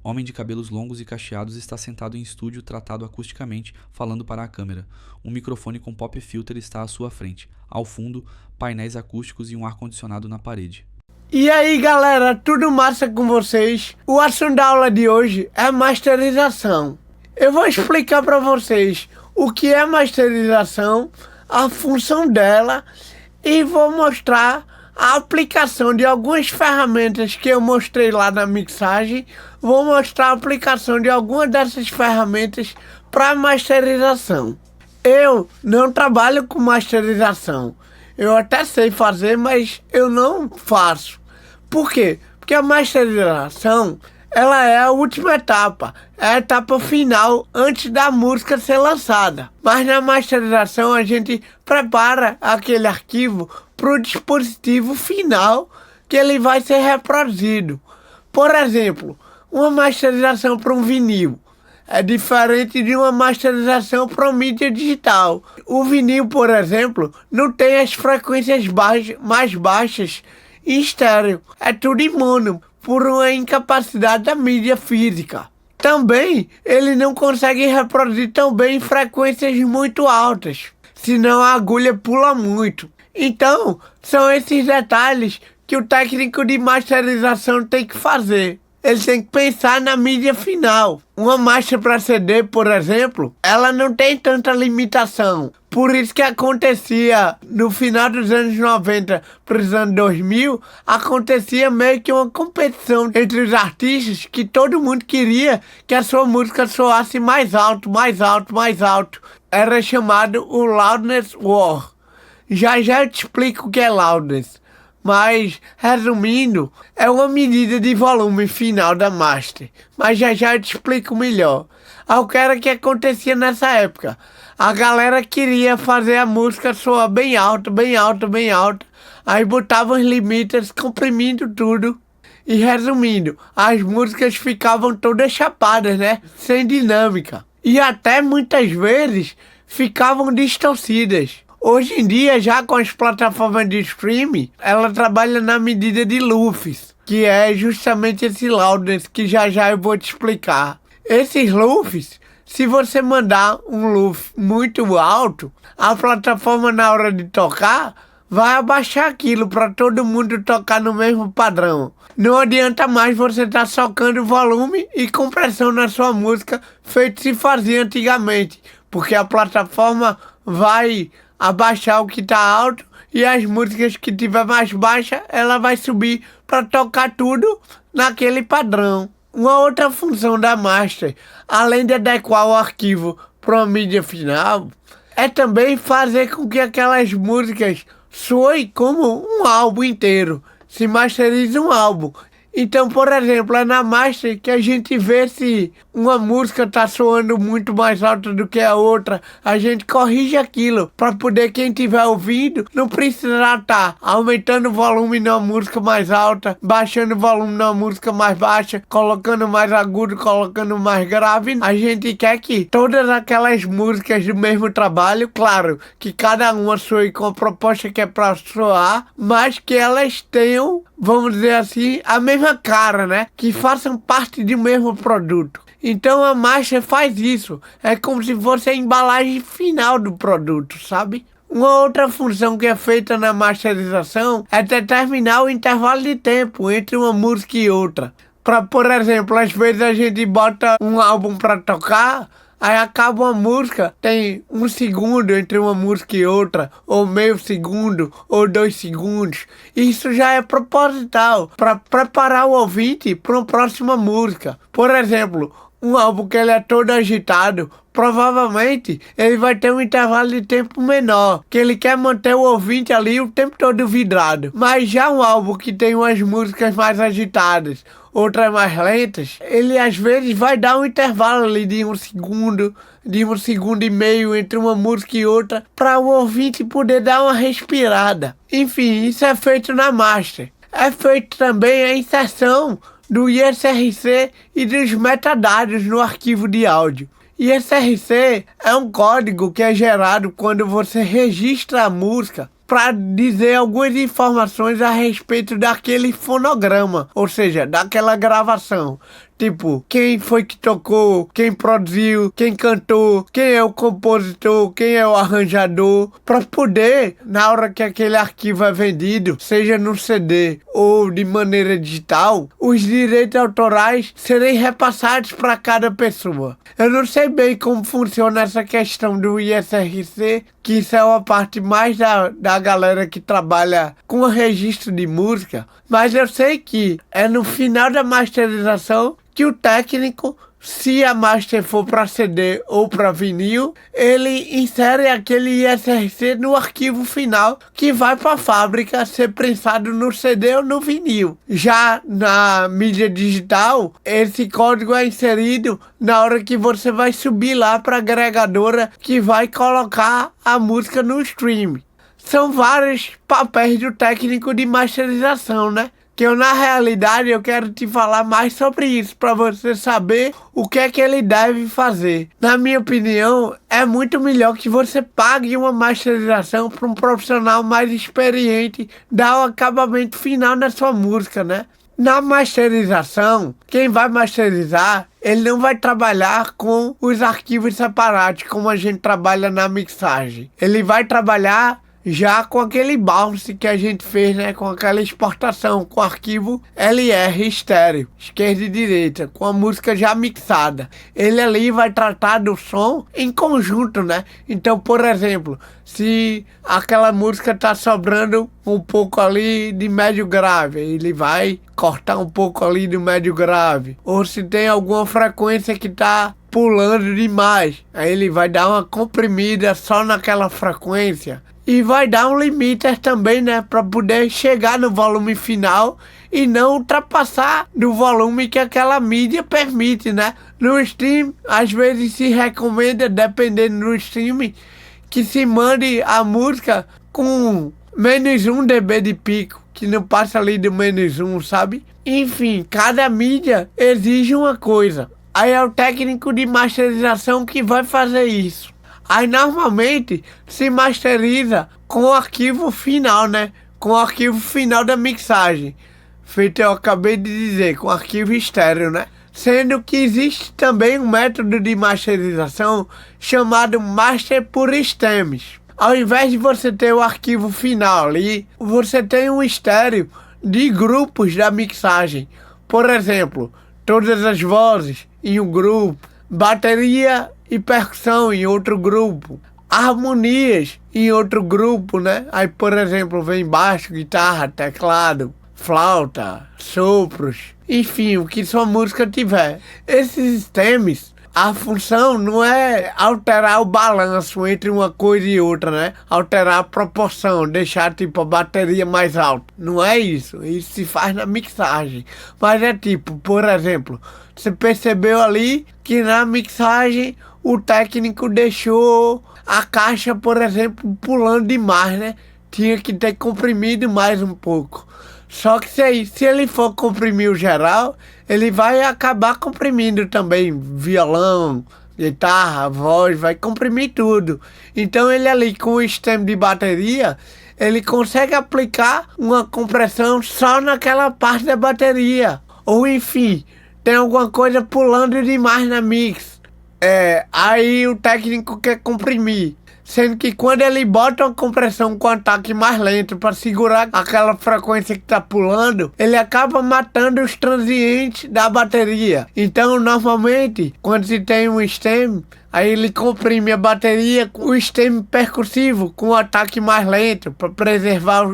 Homem de cabelos longos e cacheados está sentado em estúdio tratado acusticamente, falando para a câmera. Um microfone com pop filter está à sua frente. Ao fundo, painéis acústicos e um ar-condicionado na parede. E aí galera, tudo massa com vocês? O assunto da aula de hoje é masterização. Eu vou explicar para vocês o que é masterização, a função dela e vou mostrar a aplicação de algumas ferramentas que eu mostrei lá na mixagem. Vou mostrar a aplicação de algumas dessas ferramentas para masterização. Eu não trabalho com masterização. Eu até sei fazer, mas eu não faço. Por quê? Porque a masterização, ela é a última etapa. É a etapa final antes da música ser lançada. Mas na masterização a gente prepara aquele arquivo para o dispositivo final que ele vai ser reproduzido. Por exemplo, uma masterização para um vinil é diferente de uma masterização para mídia digital. O vinil, por exemplo, não tem as frequências mais baixas em estéreo. É tudo em mono, por uma incapacidade da mídia física. Também, ele não consegue reproduzir tão bem frequências muito altas, senão a agulha pula muito. Então, são esses detalhes que o técnico de masterização tem que fazer. Ele tem que pensar na mídia final. Uma master para CD, por exemplo, ela não tem tanta limitação. Por isso que acontecia, no final dos anos 90 para os anos 2000, acontecia meio que uma competição entre os artistas que todo mundo queria que a sua música soasse mais alto, mais alto, mais alto. Era chamado o Loudness War. Já eu te explico o que é loudness. Mas, resumindo, é uma medida de volume final da master. Mas já eu te explico melhor. O que era que acontecia nessa época? A galera queria fazer a música soar bem alta, bem alta, bem alta. Aí botavam os limiters comprimindo tudo. E resumindo, as músicas ficavam todas chapadas, né? Sem dinâmica. E até muitas vezes ficavam distorcidas. Hoje em dia, já com as plataformas de streaming, ela trabalha na medida de LUFS, que é justamente esse loudness que já eu vou te explicar. Esses LUFS, se você mandar um LUF muito alto, a plataforma na hora de tocar vai abaixar aquilo para todo mundo tocar no mesmo padrão. Não adianta mais você estar socando volume e compressão na sua música, feito se fazia antigamente, porque a plataforma vai abaixar o que está alto e as músicas que tiver mais baixa, ela vai subir para tocar tudo naquele padrão. Uma outra função da master, além de adequar o arquivo para uma mídia final, é também fazer com que aquelas músicas soem como um álbum inteiro, se masterize um álbum. Então, por exemplo, é na master que a gente vê se uma música está soando muito mais alta do que a outra. A gente corrige aquilo para poder quem estiver ouvindo não precisar estar aumentando o volume numa música mais alta, baixando o volume numa música mais baixa, colocando mais agudo, colocando mais grave. A gente quer que todas aquelas músicas do mesmo trabalho, claro, que cada uma soe com a proposta que é para soar, mas que elas tenham, vamos dizer assim, a mesma cara, né? Que façam parte do mesmo produto. Então a master faz isso. É como se fosse a embalagem final do produto, sabe? Uma outra função que é feita na masterização é determinar o intervalo de tempo entre uma música e outra. Por exemplo, às vezes a gente bota um álbum para tocar, aí acaba uma música, tem 1 segundo entre uma música e outra, ou meio segundo, ou 2 segundos. Isso já é proposital, para preparar o ouvinte para uma próxima música. Por exemplo, um álbum que ele é todo agitado, provavelmente ele vai ter um intervalo de tempo menor, que ele quer manter o ouvinte ali o tempo todo vidrado. Mas já um álbum que tem umas músicas mais agitadas, outras mais lentas, ele às vezes vai dar um intervalo ali de 1 segundo, de 1 segundo e meio entre uma música e outra, para o ouvinte poder dar uma respirada. Enfim, isso é feito na master. É feito também a inserção do ISRC e dos metadados no arquivo de áudio. ISRC é um código que é gerado quando você registra a música para dizer algumas informações a respeito daquele fonograma, ou seja, daquela gravação. Tipo, quem foi que tocou, quem produziu, quem cantou, quem é o compositor, quem é o arranjador, para poder, na hora que aquele arquivo é vendido, seja no CD ou de maneira digital, os direitos autorais serem repassados para cada pessoa. Eu não sei bem como funciona essa questão do ISRC, que isso é uma parte mais da galera que trabalha com o registro de música, mas eu sei que é no final da masterização que o técnico, se a master for para CD ou para vinil, ele insere aquele ISRC no arquivo final que vai para a fábrica ser prensado no CD ou no vinil. Já na mídia digital, esse código é inserido na hora que você vai subir lá para a agregadora que vai colocar a música no stream. São vários papéis do técnico de masterização, né? Que na realidade eu quero te falar mais sobre isso, para você saber o que é que ele deve fazer. Na minha opinião, é muito melhor que você pague uma masterização para um profissional mais experiente dar o acabamento final na sua música, né? Na masterização, quem vai masterizar, ele não vai trabalhar com os arquivos separados, como a gente trabalha na mixagem. Ele vai trabalhar já com aquele bounce que a gente fez, né, com aquela exportação, com o arquivo LR estéreo, esquerda e direita, com a música já mixada. Ele ali vai tratar do som em conjunto, né? Então, por exemplo, se aquela música tá sobrando um pouco ali de médio grave, ele vai cortar um pouco ali do médio grave. Ou se tem alguma frequência que tá pulando demais, aí ele vai dar uma comprimida só naquela frequência. E vai dar um limiter também, né? Para poder chegar no volume final e não ultrapassar do volume que aquela mídia permite, né? No stream, às vezes se recomenda, dependendo do stream, que se mande a música com menos 1 dB de pico, que não passa ali do menos 1, sabe? Enfim, cada mídia exige uma coisa. Aí é o técnico de masterização que vai fazer isso. Aí normalmente se masteriza com o arquivo final, né? Com o arquivo final da mixagem. Feito eu acabei de dizer, com arquivo estéreo, né? Sendo que existe também um método de masterização chamado Master por Stems. Ao invés de você ter o arquivo final ali, você tem um estéreo de grupos da mixagem. Por exemplo, todas as vozes em um grupo, bateria e percussão em outro grupo, harmonias em outro grupo, né? Aí, por exemplo, vem baixo, guitarra, teclado, flauta, sopros, enfim, o que sua música tiver. Esses stems, a função não é alterar o balanço entre uma coisa e outra, né? Alterar a proporção, deixar tipo a bateria mais alta. Não é isso. Isso se faz na mixagem. Mas é tipo, por exemplo, você percebeu ali que na mixagem o técnico deixou a caixa, por exemplo, pulando demais, né? Tinha que ter comprimido mais um pouco. Só que se ele for comprimir o geral, ele vai acabar comprimindo também violão, guitarra, voz, vai comprimir tudo. Então ele ali com o stem de bateria, ele consegue aplicar uma compressão só naquela parte da bateria. Ou enfim, tem alguma coisa pulando demais na mix. Aí o técnico quer comprimir. Sendo que quando ele bota uma compressão com ataque mais lento para segurar aquela frequência que tá pulando, ele acaba matando os transientes da bateria. Então, normalmente, quando se tem um stem, aí ele comprime a bateria com o stem percussivo, com o ataque mais lento, para preservar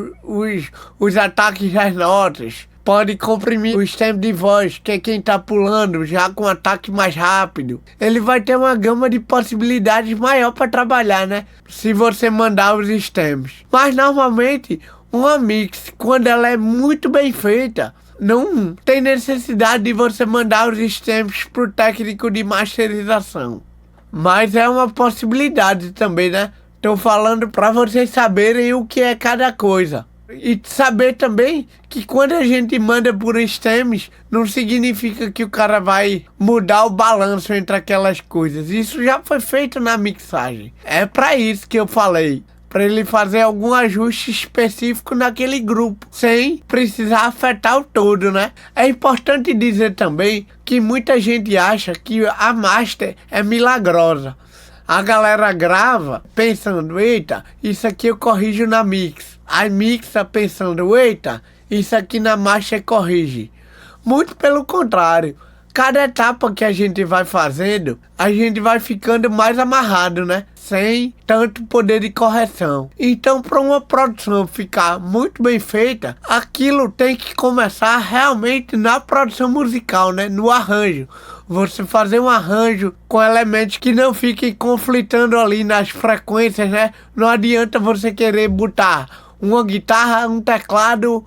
os ataques das notas. Pode comprimir o stem de voz, que é quem tá pulando, já com ataque mais rápido. Ele vai ter uma gama de possibilidades maior para trabalhar, né? Se você mandar os stems. Mas normalmente, uma mix, quando ela é muito bem feita, não tem necessidade de você mandar os stems pro técnico de masterização. Mas é uma possibilidade também, né? Tô falando para vocês saberem o que é cada coisa. E saber também que quando a gente manda por stems, não significa que o cara vai mudar o balanço entre aquelas coisas. Isso já foi feito na mixagem. É para isso que eu falei para ele fazer algum ajuste específico naquele grupo, sem precisar afetar o todo, né? É importante dizer também que muita gente acha que a master é milagrosa. A galera grava pensando, eita, isso aqui eu corrijo na mix. Aí mixa pensando, eita, isso aqui na master corrige. Muito pelo contrário. Cada etapa que a gente vai fazendo, a gente vai ficando mais amarrado, né? Sem tanto poder de correção. Então, para uma produção ficar muito bem feita, aquilo tem que começar realmente na produção musical, né? No arranjo. Você fazer um arranjo com elementos que não fiquem conflitando ali nas frequências, né? Não adianta você querer botar uma guitarra, um teclado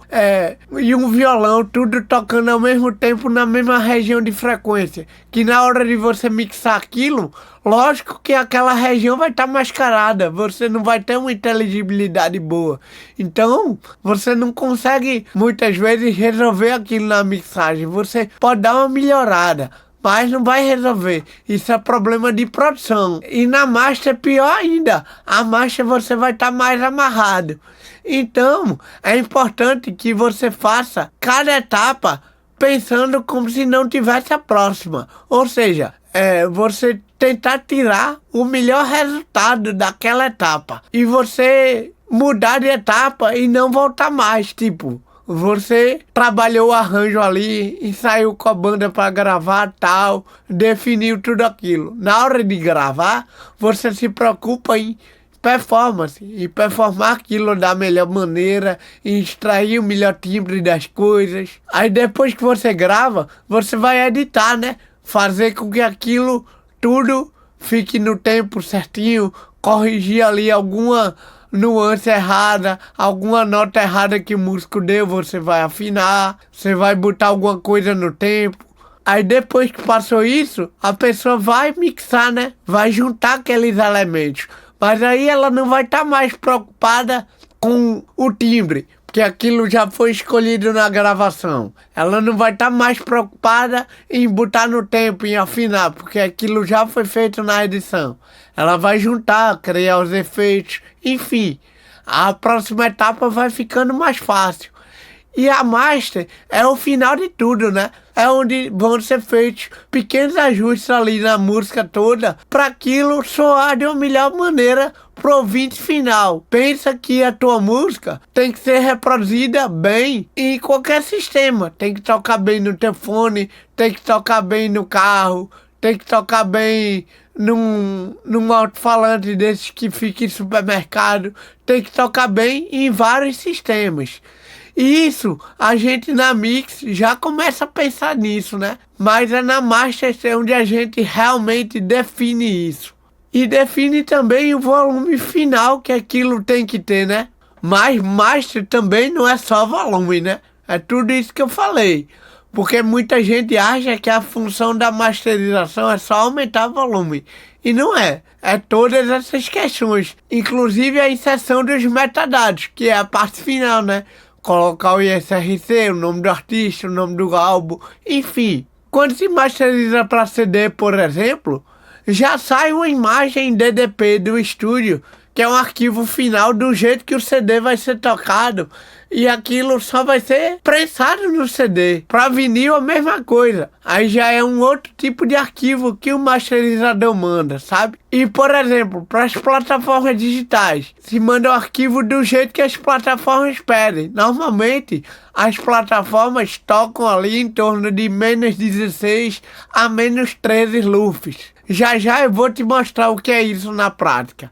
e um violão, tudo tocando ao mesmo tempo na mesma região de frequência. Que na hora de você mixar aquilo, lógico que aquela região vai estar mascarada, você não vai ter uma inteligibilidade boa. Então, você não consegue muitas vezes resolver aquilo na mixagem. Você pode dar uma melhorada, mas não vai resolver. Isso é problema de produção. E na master é pior ainda. A master você vai estar mais amarrado. Então, é importante que você faça cada etapa pensando como se não tivesse a próxima. Ou seja, você tentar tirar o melhor resultado daquela etapa. E você mudar de etapa e não voltar mais, tipo... Você trabalhou o arranjo ali e saiu com a banda para gravar tal, definiu tudo aquilo. Na hora de gravar, você se preocupa em performance, e performar aquilo da melhor maneira, e extrair o melhor timbre das coisas. Aí depois que você grava, você vai editar, né? Fazer com que aquilo tudo fique no tempo certinho, corrigir ali alguma nuance errada, alguma nota errada que o músico deu, você vai afinar, você vai botar alguma coisa no tempo. Aí depois que passou isso, a pessoa vai mixar, né? Vai juntar aqueles elementos. Mas aí ela não vai estar mais preocupada com o timbre, porque aquilo já foi escolhido na gravação. Ela não vai estar mais preocupada em botar no tempo, em afinar, porque aquilo já foi feito na edição. Ela vai juntar, criar os efeitos, enfim. A próxima etapa vai ficando mais fácil. E a master é o final de tudo, né? É onde vão ser feitos pequenos ajustes ali na música toda para aquilo soar de uma melhor maneira pro ouvinte final. Pensa que a tua música tem que ser reproduzida bem em qualquer sistema. Tem que tocar bem no teu fone, tem que tocar bem no carro, tem que tocar bem num alto-falante desses que fica em supermercado, tem que tocar bem em vários sistemas. E isso, a gente na mix já começa a pensar nisso, né? Mas é na master onde a gente realmente define isso. E define também o volume final que aquilo tem que ter, né? Mas master também não é só volume, né? É tudo isso que eu falei. Porque muita gente acha que a função da masterização é só aumentar o volume. E não é. É todas essas questões. Inclusive a inserção dos metadados, que é a parte final, né? Colocar o ISRC, o nome do artista, o nome do álbum, enfim. Quando se masteriza para CD, por exemplo, já sai uma imagem DDP do estúdio, que é um arquivo final do jeito que o CD vai ser tocado, e aquilo só vai ser prensado no CD. Para vinil a mesma coisa. Aí já é um outro tipo de arquivo que o masterizador manda, sabe? E por exemplo, para as plataformas digitais, se manda o arquivo do jeito que as plataformas pedem. Normalmente as plataformas tocam ali em torno de menos 16 a menos 13 lufs. Já eu vou te mostrar o que é isso na prática.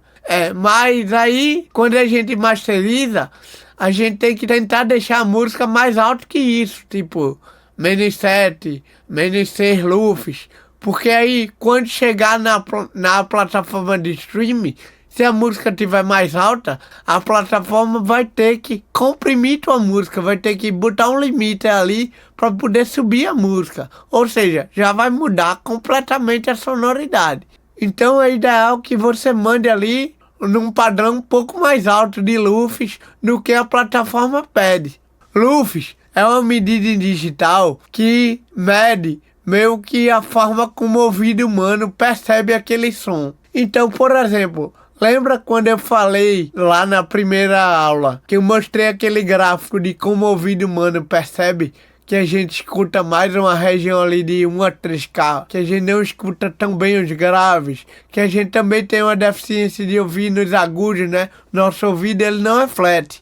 Mas aí, quando a gente masteriza, a gente tem que tentar deixar a música mais alta que isso, tipo, menos 7, menos 6 lufs, porque aí, quando chegar na plataforma de streaming, se a música estiver mais alta, a plataforma vai ter que comprimir tua música, vai ter que botar um limite ali para poder subir a música, ou seja, já vai mudar completamente a sonoridade. Então é ideal que você mande ali num padrão um pouco mais alto de lufs do que a plataforma pede. Lufs é uma medida digital que mede meio que a forma como o ouvido humano percebe aquele som. Então, por exemplo, Lembra quando eu falei lá na primeira aula que eu mostrei aquele gráfico de como o ouvido humano percebe que a gente escuta mais uma região ali de 1 a 3K, que a gente não escuta tão bem os graves, que a gente também tem uma deficiência de ouvir nos agudos, né? Nosso ouvido ele não é flat.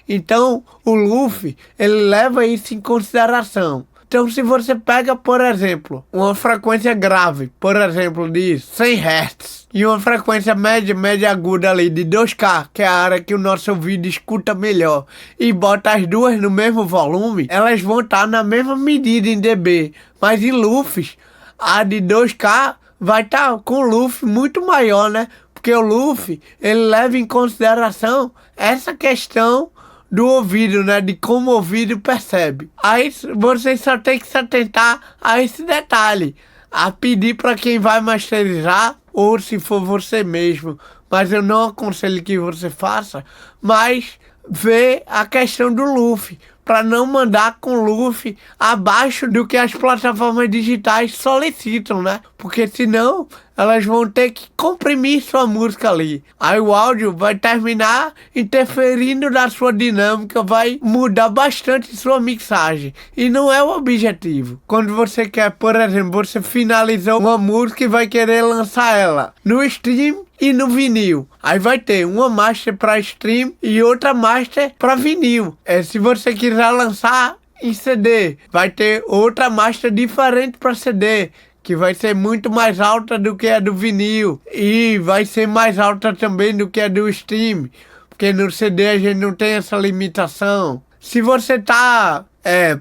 Então, o LUF, ele leva isso em consideração. Então, se você pega, por exemplo, uma frequência grave, por exemplo, de 100 Hz, e uma frequência média aguda ali de 2K, que é a área que o nosso ouvido escuta melhor, e bota as duas no mesmo volume, elas vão estar na mesma medida em dB. Mas em LUFs, a de 2K vai estar com o LUF muito maior, né? Porque o LUF, ele leva em consideração essa questão do ouvido, né? De como o ouvido percebe. Aí você só tem que se atentar a esse detalhe, a pedir para quem vai masterizar, ou se for você mesmo, mas eu não aconselho que você faça, mas ver a questão do LUF, para não mandar com LUF abaixo do que as plataformas digitais solicitam, né? Porque senão elas vão ter que comprimir sua música ali. Aí o áudio vai terminar interferindo na sua dinâmica, vai mudar bastante sua mixagem. E não é o objetivo. Quando você quer, por exemplo, você finalizou uma música e vai querer lançar ela no stream e no vinil. Aí vai ter uma master para stream e outra master para vinil. Se você quiser lançar em CD, vai ter outra master diferente para CD, que vai ser muito mais alta do que a do vinil e vai ser mais alta também do que a do stream, porque no CD a gente não tem essa limitação. Se você tá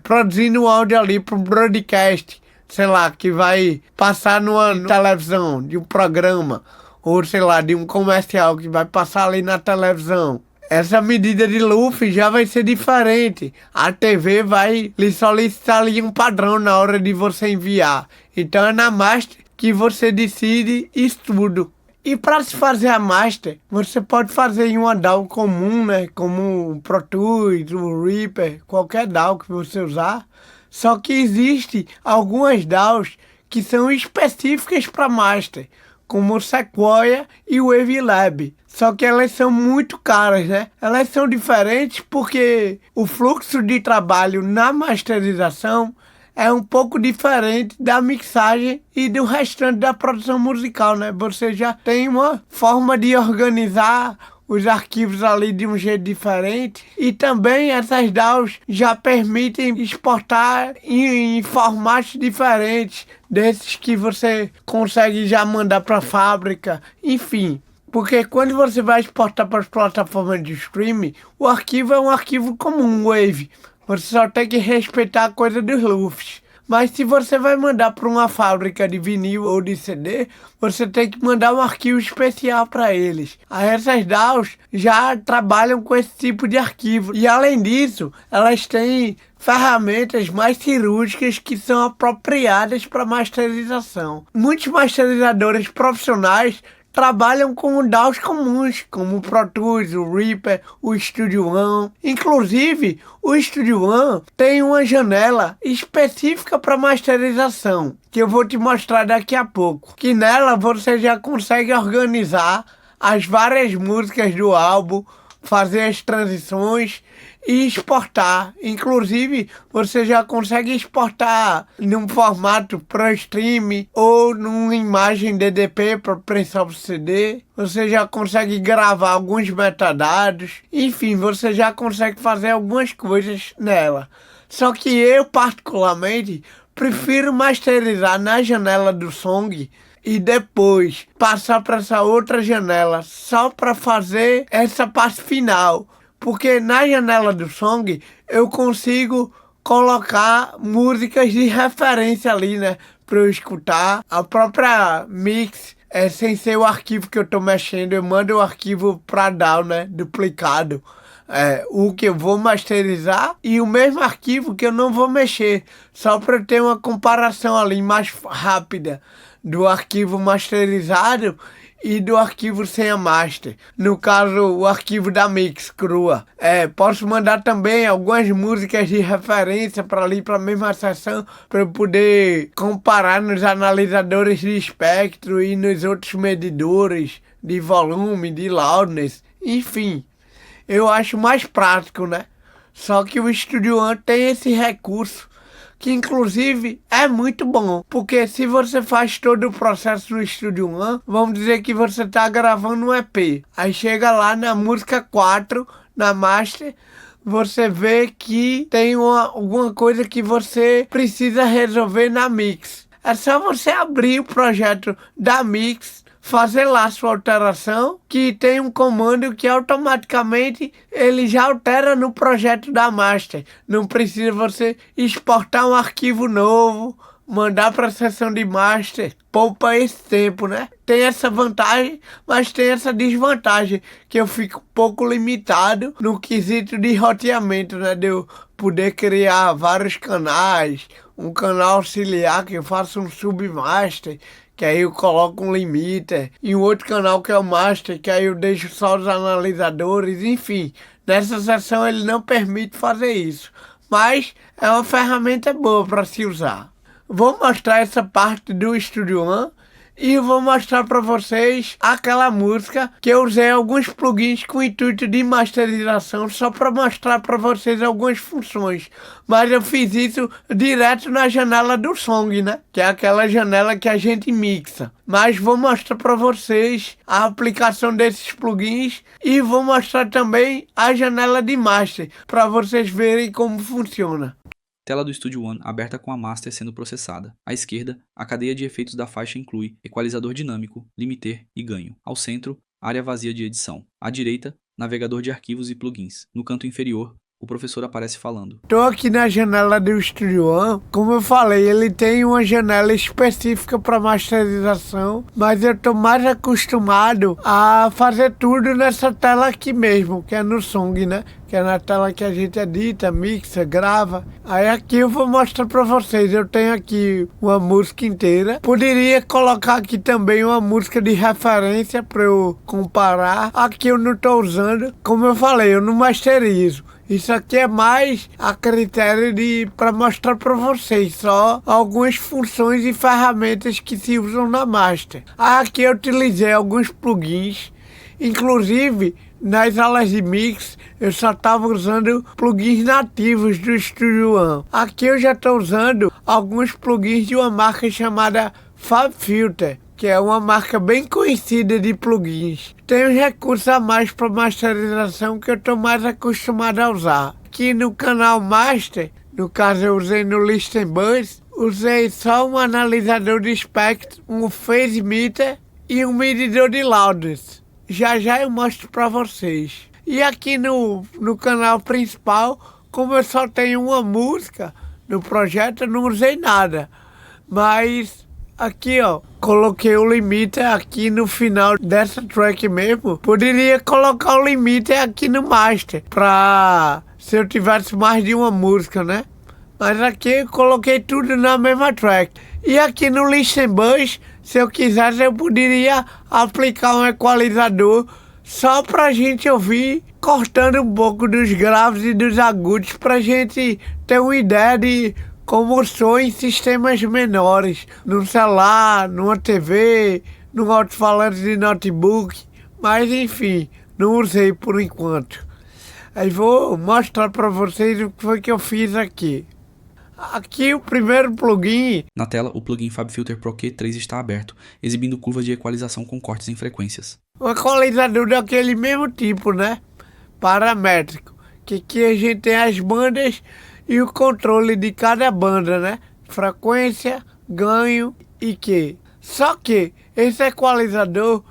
produzindo um áudio ali para um broadcast, sei lá, que vai passar numa televisão, de um programa, ou sei lá, de um comercial que vai passar ali na televisão, essa medida de LUF já vai ser diferente. A TV vai lhe solicitar ali um padrão na hora de você enviar. Então é na master que você decide isso tudo. E para se fazer a master, você pode fazer em uma DAW comum, né? Como o Pro Tools, o Reaper, qualquer DAW que você usar. Só que existe algumas DAWs que são específicas para master, como o Sequoia e o Wavelab. Só que elas são muito caras, né? Elas são diferentes porque o fluxo de trabalho na masterização é um pouco diferente da mixagem e do restante da produção musical, né? Você já tem uma forma de organizar os arquivos ali de um jeito diferente, e também essas DAWs já permitem exportar em formatos diferentes desses que você consegue já mandar para a fábrica, enfim. Porque quando você vai exportar para as plataformas de streaming, o arquivo é um arquivo comum, Wave. Você só tem que respeitar a coisa dos LUFs. Mas se você vai mandar para uma fábrica de vinil ou de CD, você tem que mandar um arquivo especial para eles. Aí essas DAWs já trabalham com esse tipo de arquivo. E além disso, elas têm ferramentas mais cirúrgicas que são apropriadas para masterização. Muitos masterizadores profissionais trabalham com DAWs comuns, como o Pro Tools, o Reaper, o Studio One. Inclusive, o Studio One tem uma janela específica para masterização, que eu vou te mostrar daqui a pouco. Que nela você já consegue organizar as várias músicas do álbum, fazer as transições e exportar. Inclusive, você já consegue exportar num formato Pro Stream ou numa imagem DDP para prensar o CD. Você já consegue gravar alguns metadados. Enfim, você já consegue fazer algumas coisas nela. Só que eu, particularmente, prefiro masterizar na janela do Song e depois passar para essa outra janela só para fazer essa parte final. Porque na janela do Song eu consigo colocar músicas de referência ali, né? Para eu escutar. A própria mix, sem ser o arquivo que eu estou mexendo, eu mando o arquivo para DAW, né? Duplicado. O que eu vou masterizar e o mesmo arquivo que eu não vou mexer. Só para ter uma comparação ali mais rápida do arquivo masterizado e do arquivo sem a master. No caso, o arquivo da mix crua. Posso mandar também algumas músicas de referência para ali, para a mesma sessão, para eu poder comparar nos analisadores de espectro e nos outros medidores de volume, de loudness, enfim. Eu acho mais prático, né? Só que o Studio One tem esse recurso que inclusive é muito bom, porque se você faz todo o processo no Studio One, vamos dizer que você está gravando um EP, aí chega lá na música 4, na master, você vê que tem alguma coisa que você precisa resolver na mix. É só você abrir o projeto da mix, fazer lá sua alteração, que tem um comando que automaticamente ele já altera no projeto da master. Não precisa você exportar um arquivo novo, mandar para a seção de master, poupa esse tempo, né? Tem essa vantagem, mas tem essa desvantagem, que eu fico um pouco limitado no quesito de roteamento, né? De eu poder criar vários canais, um canal auxiliar que eu faço um submaster, que aí eu coloco um limiter, e um outro canal que é o master, que aí eu deixo só os analisadores, enfim. Nessa seção ele não permite fazer isso, mas é uma ferramenta boa para se usar. Vou mostrar essa parte do Studio One e vou mostrar para vocês aquela música que eu usei alguns plugins com o intuito de masterização, só para mostrar para vocês algumas funções. Mas eu fiz isso direto na janela do Song, né? Que é aquela janela que a gente mixa. Mas vou mostrar para vocês a aplicação desses plugins e vou mostrar também a janela de master, para vocês verem como funciona. Tela do Studio One aberta com a master sendo processada. À esquerda, a cadeia de efeitos da faixa inclui equalizador dinâmico, limiter e ganho. Ao centro, área vazia de edição. À direita, navegador de arquivos e plugins. No canto inferior, o professor aparece falando. Estou aqui na janela do Studio One. Como eu falei, ele tem uma janela específica para masterização, mas eu estou mais acostumado a fazer tudo nessa tela aqui mesmo, que é no Song, né? Que é na tela que a gente edita, mixa, grava. Aí aqui eu vou mostrar para vocês. Eu tenho aqui uma música inteira. Poderia colocar aqui também uma música de referência para eu comparar. Aqui eu não estou usando. Como eu falei, eu não masterizo. Isso aqui é mais a critério para mostrar para vocês só algumas funções e ferramentas que se usam na master. Aqui eu utilizei alguns plugins, inclusive nas aulas de mix eu só estava usando plugins nativos do Studio One. Aqui eu já estou usando alguns plugins de uma marca chamada FabFilter, que é uma marca bem conhecida de plugins. Tem uns recursos a mais para masterização que eu estou mais acostumado a usar. Aqui no canal Master, no caso eu usei no Listen Bus, usei só um analisador de espectro, um phase meter e um medidor de loudness. Já já eu mostro para vocês. E aqui no canal principal, como eu só tenho uma música no projeto, eu não usei nada. Mas aqui, ó, coloquei o limiter aqui no final dessa track mesmo. Poderia colocar o limiter aqui no master, pra se eu tivesse mais de uma música, né? Mas aqui eu coloquei tudo na mesma track. E aqui no Listen Bus, se eu quisesse, eu poderia aplicar um equalizador só pra gente ouvir, cortando um pouco dos graves e dos agudos, pra gente ter uma ideia de como soa em sistemas menores, num celular, numa TV, num alto-falante de notebook, mas enfim, não usei por enquanto. Aí vou mostrar para vocês o que foi que eu fiz aqui. Aqui o primeiro plugin. Na tela, o plugin FabFilter Pro Q3 está aberto, exibindo curvas de equalização com cortes em frequências. Um equalizador daquele mesmo tipo, né? Paramétrico. Que aqui a gente tem as bandas e o controle de cada banda, né? Frequência, ganho e Q. Só que esse equalizador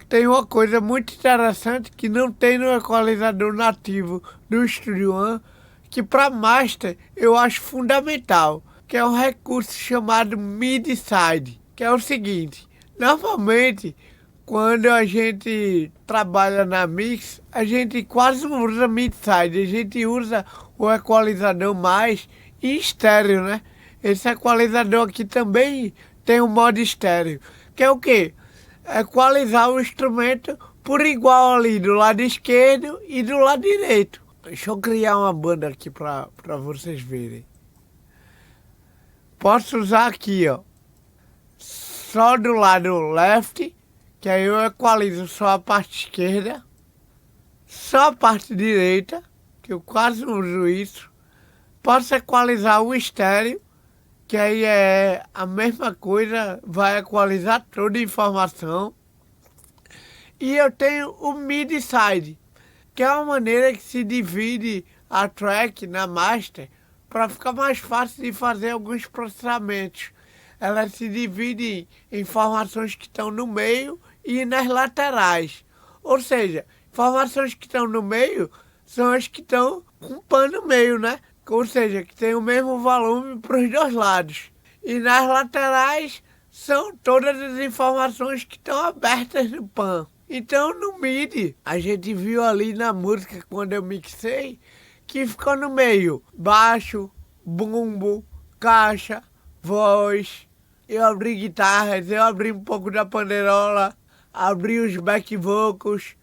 tem uma coisa muito interessante que não tem no equalizador nativo do Studio One, que para master eu acho fundamental, que é um recurso chamado mid-side, que é o seguinte: normalmente quando a gente trabalha na mix, a gente quase não usa mid-side, a gente usa o equalizador mais em estéreo, né? Esse equalizador aqui também tem um modo estéreo, que é o quê? Equalizar o instrumento por igual ali do lado esquerdo e do lado direito. Deixa eu criar uma banda aqui para vocês verem. Posso usar aqui, ó, só do lado left, que aí eu equalizo só a parte esquerda, só a parte direita, que eu quase não uso isso. Posso equalizar o estéreo, que aí é a mesma coisa, vai equalizar toda a informação. E eu tenho o MIDI-Side, que é uma maneira que se divide a track na master para ficar mais fácil de fazer alguns processamentos. Ela se divide em informações que estão no meio e nas laterais. Ou seja, informações que estão no meio são as que estão com pan no meio, né? Ou seja, que tem o mesmo volume para os dois lados. E nas laterais são todas as informações que estão abertas no pan. Então no MIDI, a gente viu ali na música quando eu mixei, que ficou no meio baixo, bumbo, caixa, voz. Eu abri guitarras, eu abri um pouco da panderola, abri os back vocals,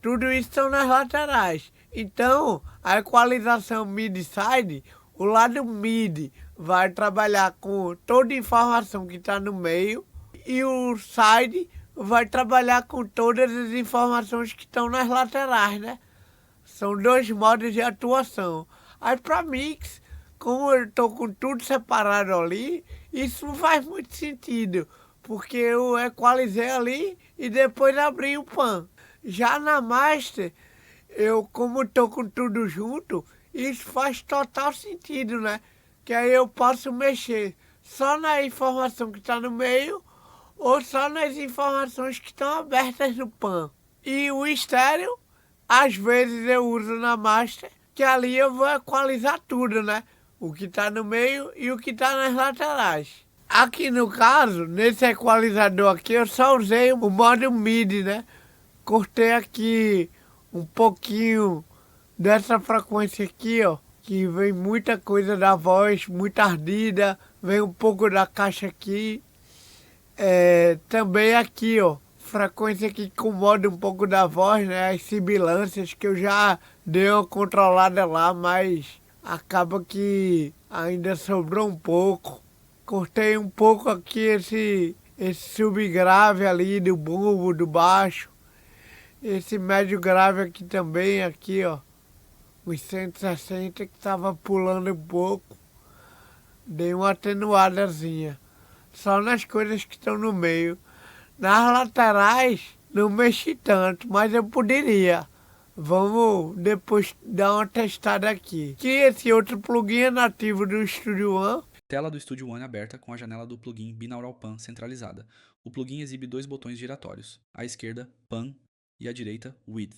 tudo isso são nas laterais. Então, a equalização MIDI-Side, o lado MIDI vai trabalhar com toda a informação que está no meio e o side vai trabalhar com todas as informações que estão nas laterais, né? São dois modos de atuação. Aí para mix, como eu estou com tudo separado ali, isso não faz muito sentido, porque eu equalizei ali e depois abri o pan. Já na master, eu como estou com tudo junto, isso faz total sentido, né? Que aí eu posso mexer só na informação que está no meio ou só nas informações que estão abertas no pan. E o estéreo, às vezes eu uso na master, que ali eu vou equalizar tudo, né? O que está no meio e o que está nas laterais. Aqui no caso, nesse equalizador aqui, eu só usei o modo MIDI, né? Cortei aqui um pouquinho dessa frequência aqui, ó, que vem muita coisa da voz, muita ardida, vem um pouco da caixa aqui. Também aqui, ó, frequência que incomoda um pouco da voz, né? As sibilâncias que eu já dei uma controlada lá, mas acaba que ainda sobrou um pouco. Cortei um pouco aqui esse subgrave ali do bumbo, do baixo. Esse médio grave aqui também, aqui, ó, os 160 que tava pulando um pouco. Dei uma atenuadazinha. Só nas coisas que estão no meio. Nas laterais, não mexi tanto, mas eu poderia. Vamos depois dar uma testada aqui. Que esse outro plugin é nativo do Studio One. Tela do Studio One aberta com a janela do plugin Binaural Pan centralizada. O plugin exibe dois botões giratórios. À esquerda, Pan, e à direita, Width.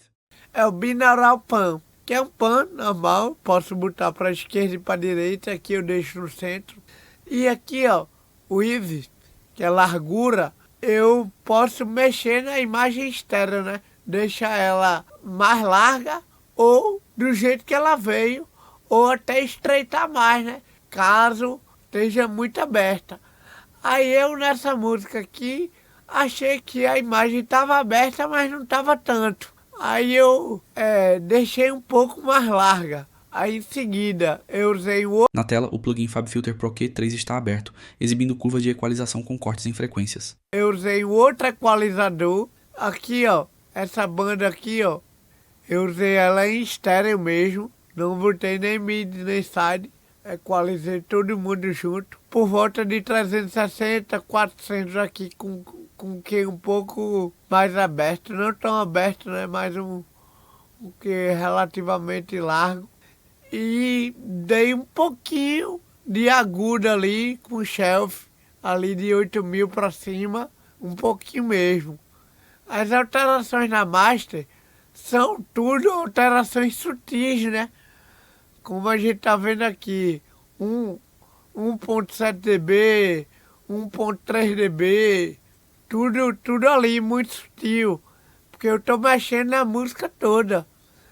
É o Binaural Pan, que é um pan normal. Posso botar para a esquerda e para a direita. Aqui eu deixo no centro. E aqui, ó, o Width, que é largura, eu posso mexer na imagem externa, né? Deixar ela mais larga ou do jeito que ela veio, ou até estreitar mais, né? Caso esteja muito aberta. Aí eu nessa música aqui achei que a imagem estava aberta, mas não estava tanto. Aí eu deixei um pouco mais larga. Aí em seguida eu usei o... Na tela, o plugin FabFilter Pro Q3 está aberto, exibindo curva de equalização com cortes em frequências. Eu usei o outro equalizador. Aqui, ó, essa banda aqui, ó, eu usei ela em estéreo mesmo. Não botei nem MIDI nem side. Equalizei todo mundo junto. Por volta de 360, 400 aqui com que um pouco mais aberto. Não tão aberto, né? Mas um que relativamente largo. E dei um pouquinho de agudo ali com shelf, ali de 8.000 para cima, um pouquinho mesmo. As alterações na master são tudo alterações sutis, né? Como a gente tá vendo aqui, 1.7 dB, 1.3 dB, tudo ali muito sutil, porque eu tô mexendo na música toda.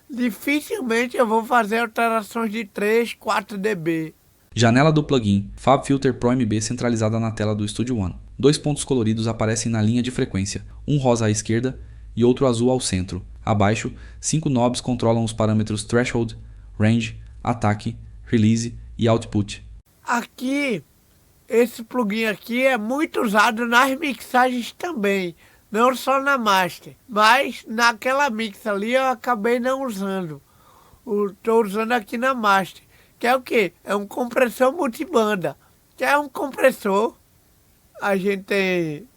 Dificilmente eu vou fazer alterações de 3, 4 dB. Janela do plugin FabFilter Pro MB centralizada na tela do Studio One. Dois pontos coloridos aparecem na linha de frequência, um rosa à esquerda e outro azul ao centro. Abaixo, 5 knobs controlam os parâmetros Threshold, Range, Ataque, Release e Output. Aqui, esse plugin aqui é muito usado nas mixagens também. Não só na Master, mas naquela mix ali eu acabei não usando. Estou usando aqui na Master, que é o quê? É um compressor multibanda, que é um compressor. A gente tem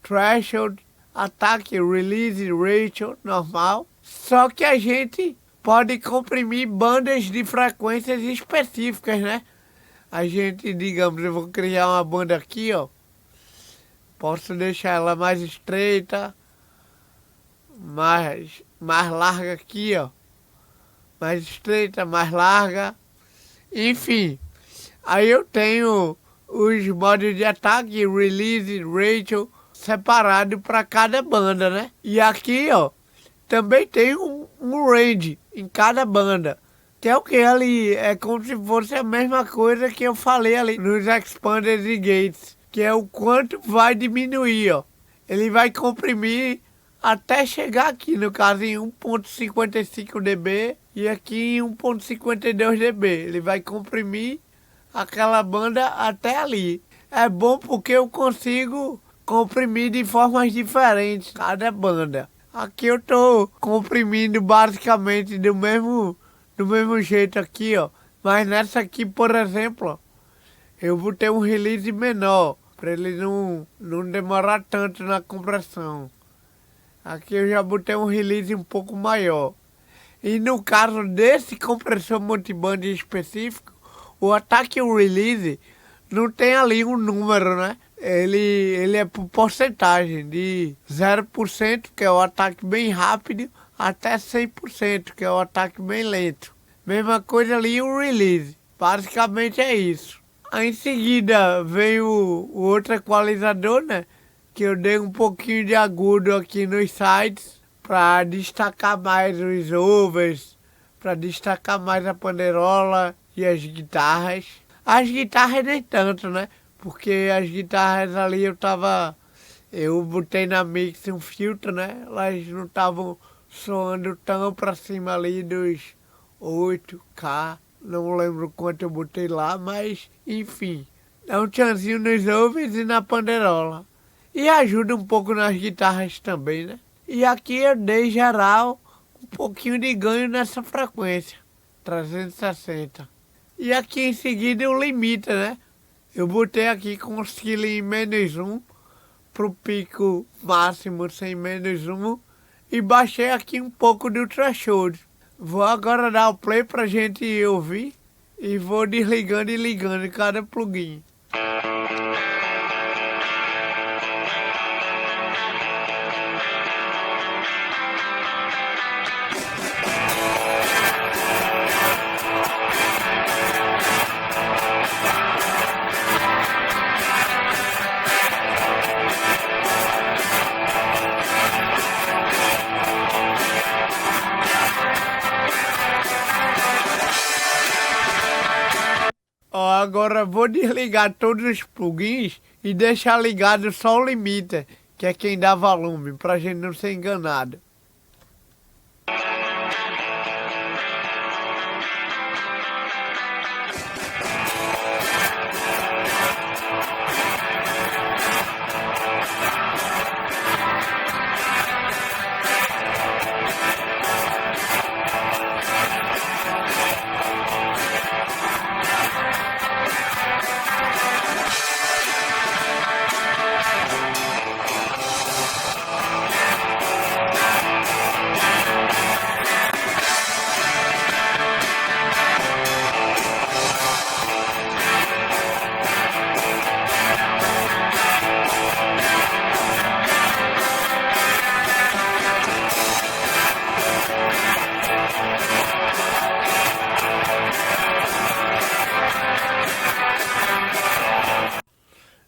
threshold, attack, release, ratio, normal. Só que a gente pode comprimir bandas de frequências específicas, né? A gente, digamos, eu vou criar uma banda aqui, ó. Posso deixar ela mais estreita, mais larga aqui, ó. Mais estreita, mais larga. Enfim, aí eu tenho os modos de ataque, release, ratio, separado para cada banda, né? E aqui, ó, também tem um range em cada banda. Que é o que ali? É como se fosse a mesma coisa que eu falei ali nos expanders e gates. Que é o quanto vai diminuir, ó. Ele vai comprimir até chegar aqui, no caso em 1.55 dB e aqui em 1.52 dB. Ele vai comprimir aquela banda até ali. É bom porque eu consigo comprimir de formas diferentes cada banda. Aqui eu tô comprimindo basicamente do mesmo jeito aqui, ó. Mas nessa aqui, por exemplo, ó, eu vou ter um release menor, para ele não demorar tanto na compressão. Aqui eu já botei um release um pouco maior. E no caso desse compressor multiband específico, o ataque e o release não tem ali um número, né? Ele é por porcentagem, de 0%, que é o ataque bem rápido, até 100%, que é o ataque bem lento. Mesma coisa ali o release. Basicamente é isso. Aí em seguida veio o outro equalizador, né? Que eu dei um pouquinho de agudo aqui nos sides para destacar mais os overs, para destacar mais a panderola e as guitarras. As guitarras nem tanto, né? Porque as guitarras ali eu botei na mix um filtro, né? Elas não estavam soando tão para cima ali dos 8K. Não lembro quanto eu botei lá, mas enfim. Dá um tchanzinho nos overs e na panderola. E ajuda um pouco nas guitarras também, né? E aqui eu dei geral um pouquinho de ganho nessa frequência. 360. E aqui em seguida o limita, né? Eu botei aqui com o ceiling -1 pro pico máximo sem -1 e baixei aqui um pouco do threshold. Vou agora dar o play pra gente ouvir e vou desligando e ligando cada plugin. Ó, agora vou desligar todos os plugins e deixar ligado só o limiter, que é quem dá volume, pra gente não ser enganado.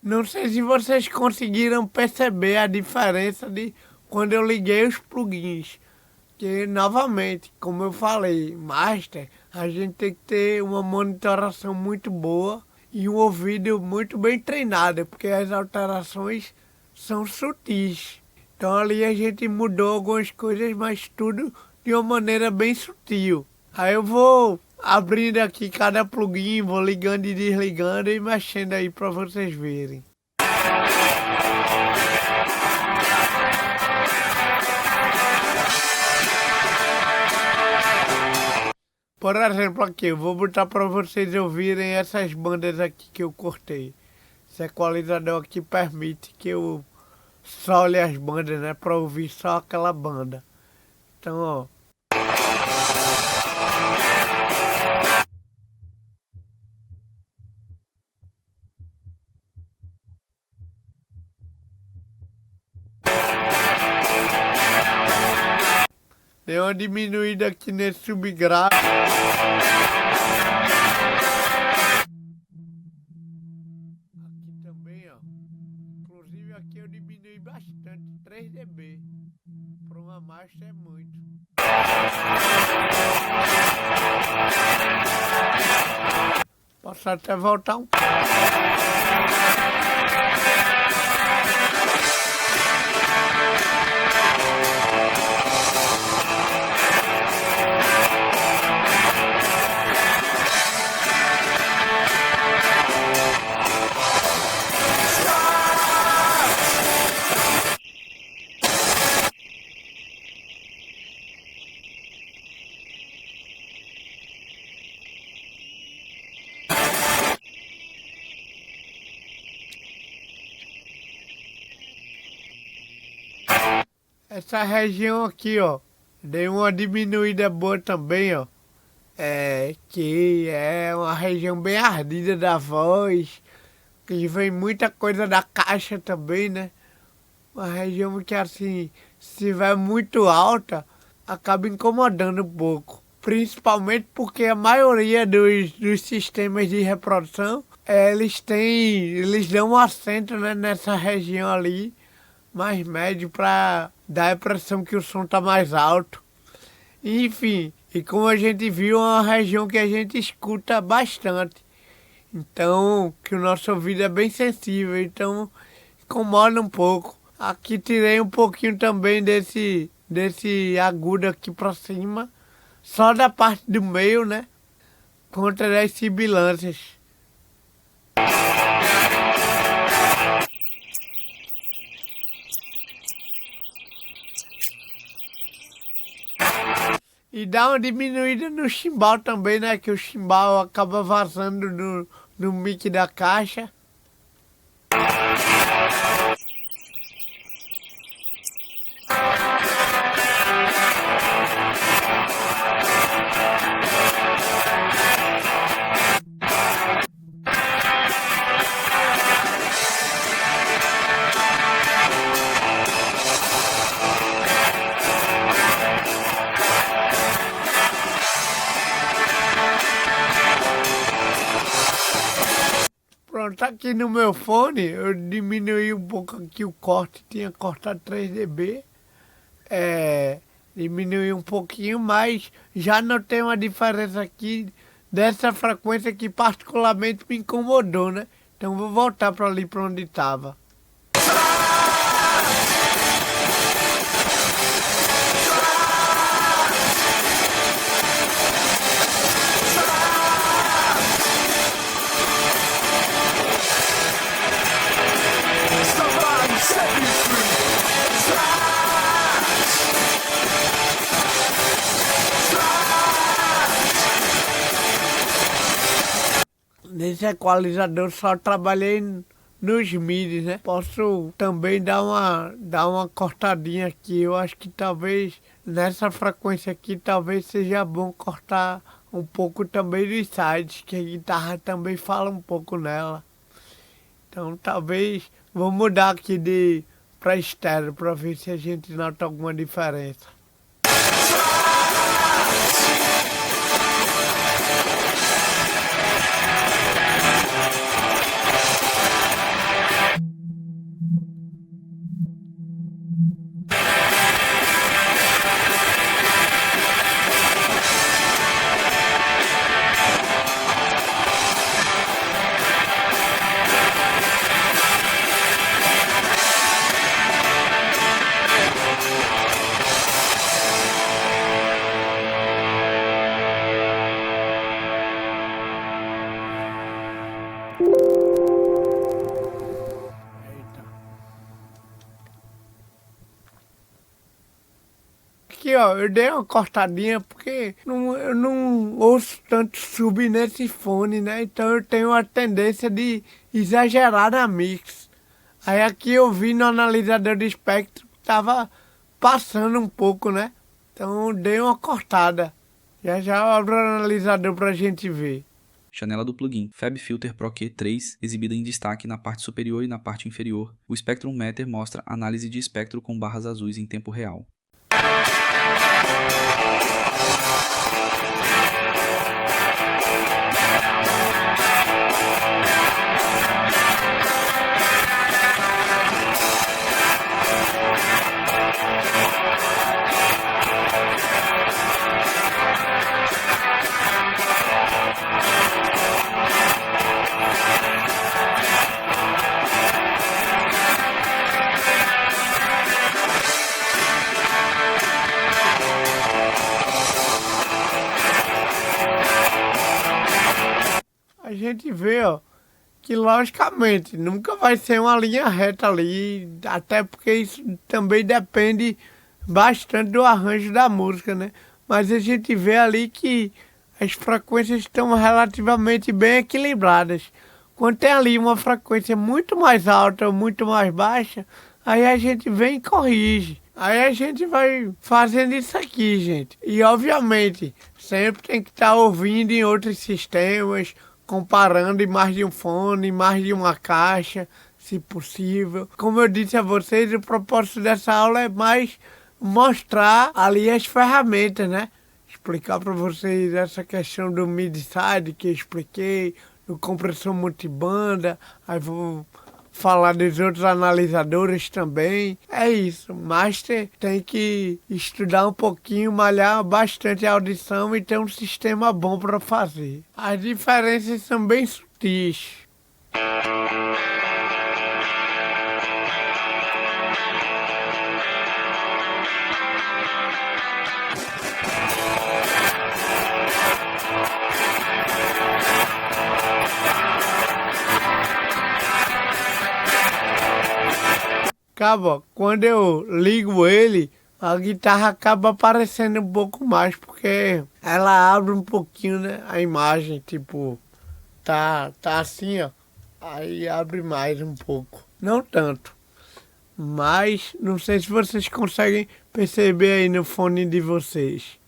Não sei se vocês conseguiram perceber a diferença de quando eu liguei os plugins. Que, novamente, como eu falei, Master, a gente tem que ter uma monitoração muito boa e um ouvido muito bem treinado, porque as alterações são sutis. Então ali a gente mudou algumas coisas, mas tudo de uma maneira bem sutil. Aí eu vou abrindo aqui cada plugin, vou ligando e desligando e mexendo aí para vocês verem. Por exemplo, aqui, eu vou botar para vocês ouvirem essas bandas aqui que eu cortei. Esse equalizador aqui permite que eu sole as bandas, né? Para ouvir só aquela banda. Então, ó. Deu uma diminuída aqui nesse subgrave. Aqui também, ó. Inclusive aqui eu diminui bastante, 3 dB. Para uma marcha é muito. Posso até voltar um pouco. Essa região aqui, ó, deu uma diminuída boa também, ó. Que é uma região bem ardida da voz, que vem muita coisa da caixa também, né? Uma região que, assim, se estiver muito alta, acaba incomodando um pouco. Principalmente porque a maioria dos sistemas de reprodução, eles dão um acento, né, nessa região ali, mais médio, para dar a impressão que o som tá mais alto. Enfim, e como a gente viu, é uma região que a gente escuta bastante. Então, que o nosso ouvido é bem sensível, então incomoda um pouco. Aqui tirei um pouquinho também desse agudo aqui pra cima, só da parte do meio, né? Contra as sibilâncias. E dá uma diminuída no chimbal também, né? Que o chimbal acaba vazando no mic da caixa. Pronto, aqui no meu fone eu diminuí um pouco aqui o corte, tinha cortado 3 dB. Diminui um pouquinho, mas já notei uma diferença aqui dessa frequência que particularmente me incomodou, né? Então vou voltar para ali para onde estava. Nesse equalizador só trabalhei nos midis, né? Posso também dar uma cortadinha aqui. Eu acho que talvez nessa frequência aqui talvez seja bom cortar um pouco também dos sides, que a guitarra também fala um pouco nela. Então talvez vou mudar aqui para estéreo para ver se a gente nota alguma diferença. aqui, ó, eu dei uma cortadinha porque eu não ouço tanto sub nesse fone, né? Então eu tenho a tendência de exagerar na mix. Aí aqui eu vi no analisador de espectro que tava passando um pouco, né? Então eu dei uma cortada. Já já eu abro o analisador pra gente ver. Janela do plugin FabFilter Pro Q3, exibida em destaque na parte superior e na parte inferior. O Spectrum Meter mostra análise de espectro com barras azuis em tempo real. A gente vê, ó, que logicamente nunca vai ser uma linha reta ali, até porque isso também depende bastante do arranjo da música, né? Mas a gente vê ali que as frequências estão relativamente bem equilibradas. Quando tem ali uma frequência muito mais alta ou muito mais baixa, aí a gente vem e corrige. Aí a gente vai fazendo isso aqui, gente. E obviamente, sempre tem que estar ouvindo em outros sistemas, comparando em mais de um fone, em mais de uma caixa, se possível. Como eu disse a vocês, o propósito dessa aula é mais mostrar ali as ferramentas, né? Explicar para vocês essa questão do mid-side que eu expliquei, do compressor multibanda, aí vou falar dos outros analisadores também. É isso, Master tem que estudar um pouquinho, malhar bastante a audição e ter um sistema bom para fazer. As diferenças são bem sutis. Acaba, quando eu ligo ele, a guitarra acaba aparecendo um pouco mais, porque ela abre um pouquinho, né, a imagem, tipo, tá assim, ó, aí abre mais um pouco. Não tanto, mas não sei se vocês conseguem perceber aí no fone de vocês.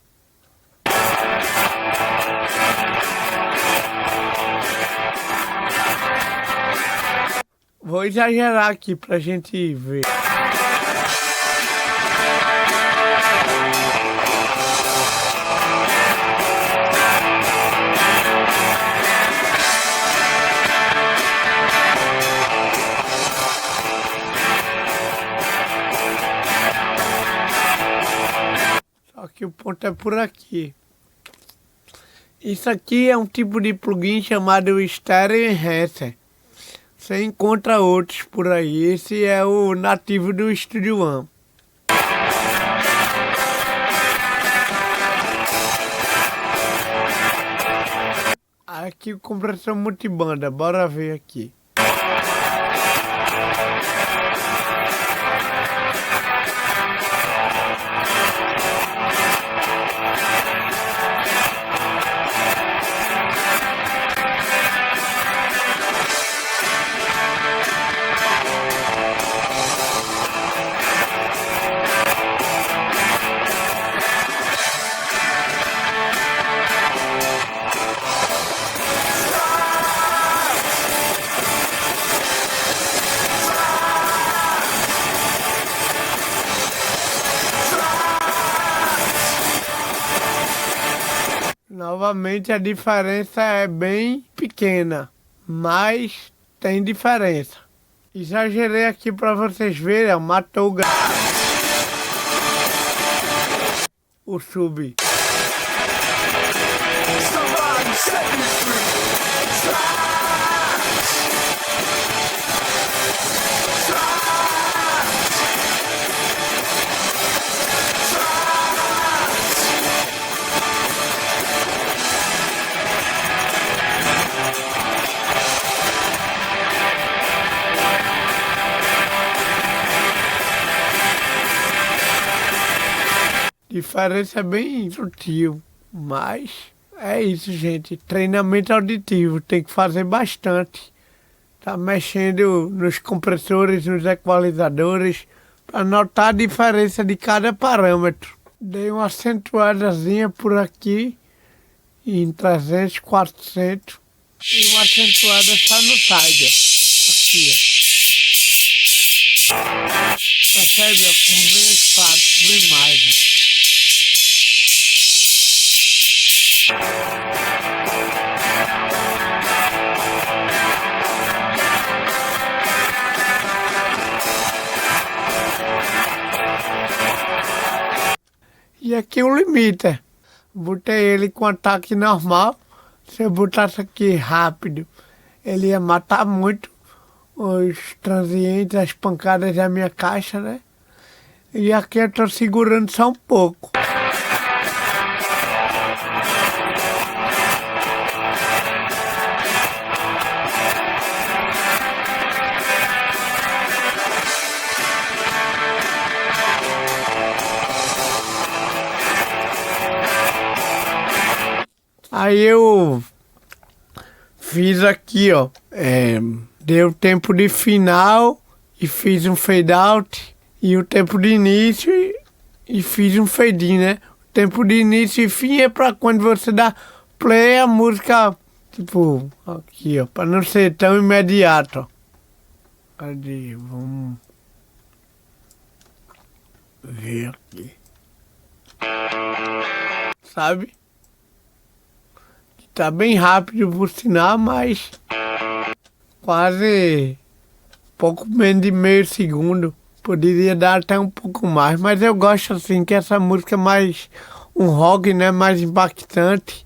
Vou exagerar aqui pra gente ver. Só que o ponto é por aqui. Isso aqui é um tipo de plugin chamado Stereo Enhancer. Você encontra outros por aí. Esse é o nativo do Studio One. Aqui o compressor multibanda. Bora ver aqui. Novamente a diferença é bem pequena, mas tem diferença. Exagerei aqui para vocês verem, ó, matou o sub. Diferença é bem sutil, mas é isso, gente. Treinamento auditivo tem que fazer bastante. Tá mexendo nos compressores, nos equalizadores, para notar a diferença de cada parâmetro. Dei uma acentuadazinha por aqui, em 300, 400, e uma acentuada só no side, ó. Aqui, ó. Percebe, ó, como vem os quatro, vem mais, ó. E aqui o limite. Botei ele com ataque normal. Se eu botasse aqui rápido, ele ia matar muito os transientes, as pancadas da minha caixa, né? E aqui eu tô segurando só um pouco. Aí eu fiz aqui, ó, deu tempo de final e fiz um fade out, e o tempo de início e fiz um fade in, né? O tempo de início e fim é pra quando você dá play a música, tipo, aqui, ó, pra não ser tão imediato, ó. Cadê? Vamos ver aqui. Sabe? Tá bem rápido por sinal, mas quase pouco menos de meio segundo. Poderia dar até um pouco mais, mas eu gosto assim que essa música é mais um rock, né, mais impactante.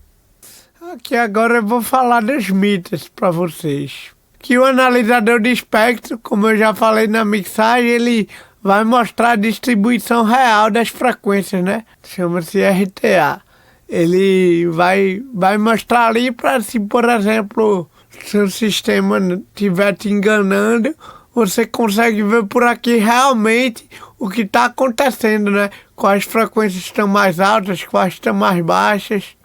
Aqui agora eu vou falar dos meters para vocês. Que o analisador de espectro, como eu já falei na mixagem, ele vai mostrar a distribuição real das frequências, né? Chama-se RTA. Ele vai mostrar ali para, se por exemplo, seu sistema estiver te enganando, você consegue ver por aqui realmente o que está acontecendo, né? Quais frequências estão mais altas, quais estão mais baixas.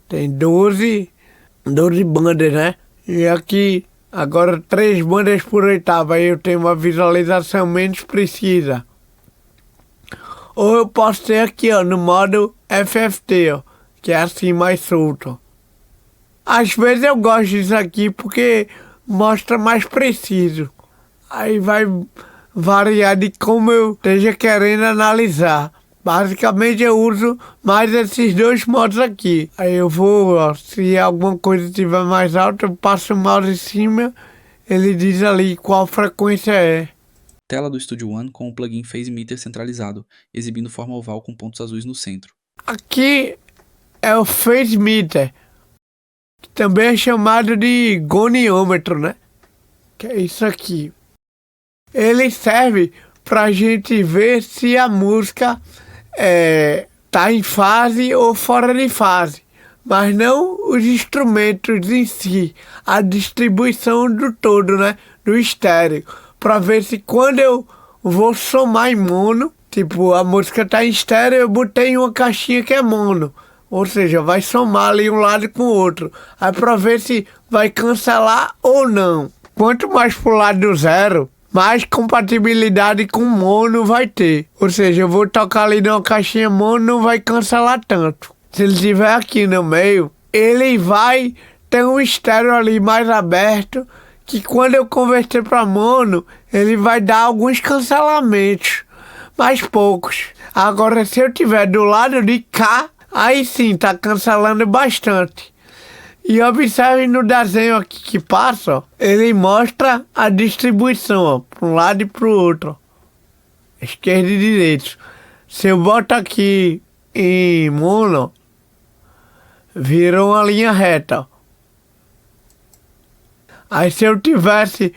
Tem 12 bandas, né? E aqui, agora 3 bandas por oitava, aí eu tenho uma visualização menos precisa. Ou eu posso ter aqui, ó, no modo FFT, ó, que é assim mais solto. Às vezes eu gosto disso aqui porque mostra mais preciso. Aí vai variar de como eu esteja querendo analisar. Basicamente eu uso mais esses dois modos aqui. Aí eu vou, ó, se alguma coisa estiver mais alta, eu passo o mouse em cima, ele diz ali qual frequência é. Tela do Studio One com o plugin Phase Meter centralizado, exibindo forma oval com pontos azuis no centro. Aqui é o Phase Meter, que também é chamado de goniômetro, né? Que é isso aqui. Ele serve pra gente ver se a música tá em fase ou fora de fase, mas não os instrumentos em si, a distribuição do todo, né? Do estéreo. Pra ver se quando eu vou somar em mono, tipo, a música tá em estéreo, eu botei uma caixinha que é mono. Ou seja, vai somar ali um lado com o outro. Aí pra ver se vai cancelar ou não. Quanto mais pro lado do zero, mais compatibilidade com mono vai ter. Ou seja, eu vou tocar ali numa caixinha mono, não vai cancelar tanto. Se ele estiver aqui no meio, ele vai ter um estéreo ali mais aberto, que quando eu converter para mono, ele vai dar alguns cancelamentos, mas poucos. Agora, se eu tiver do lado de cá, aí sim, tá cancelando bastante. E observe no desenho aqui que passa, ó, ele mostra a distribuição, ó, para um lado e para o outro, ó, esquerda e direita. Se eu boto aqui em mono, virou uma linha reta, ó. Aí se eu tivesse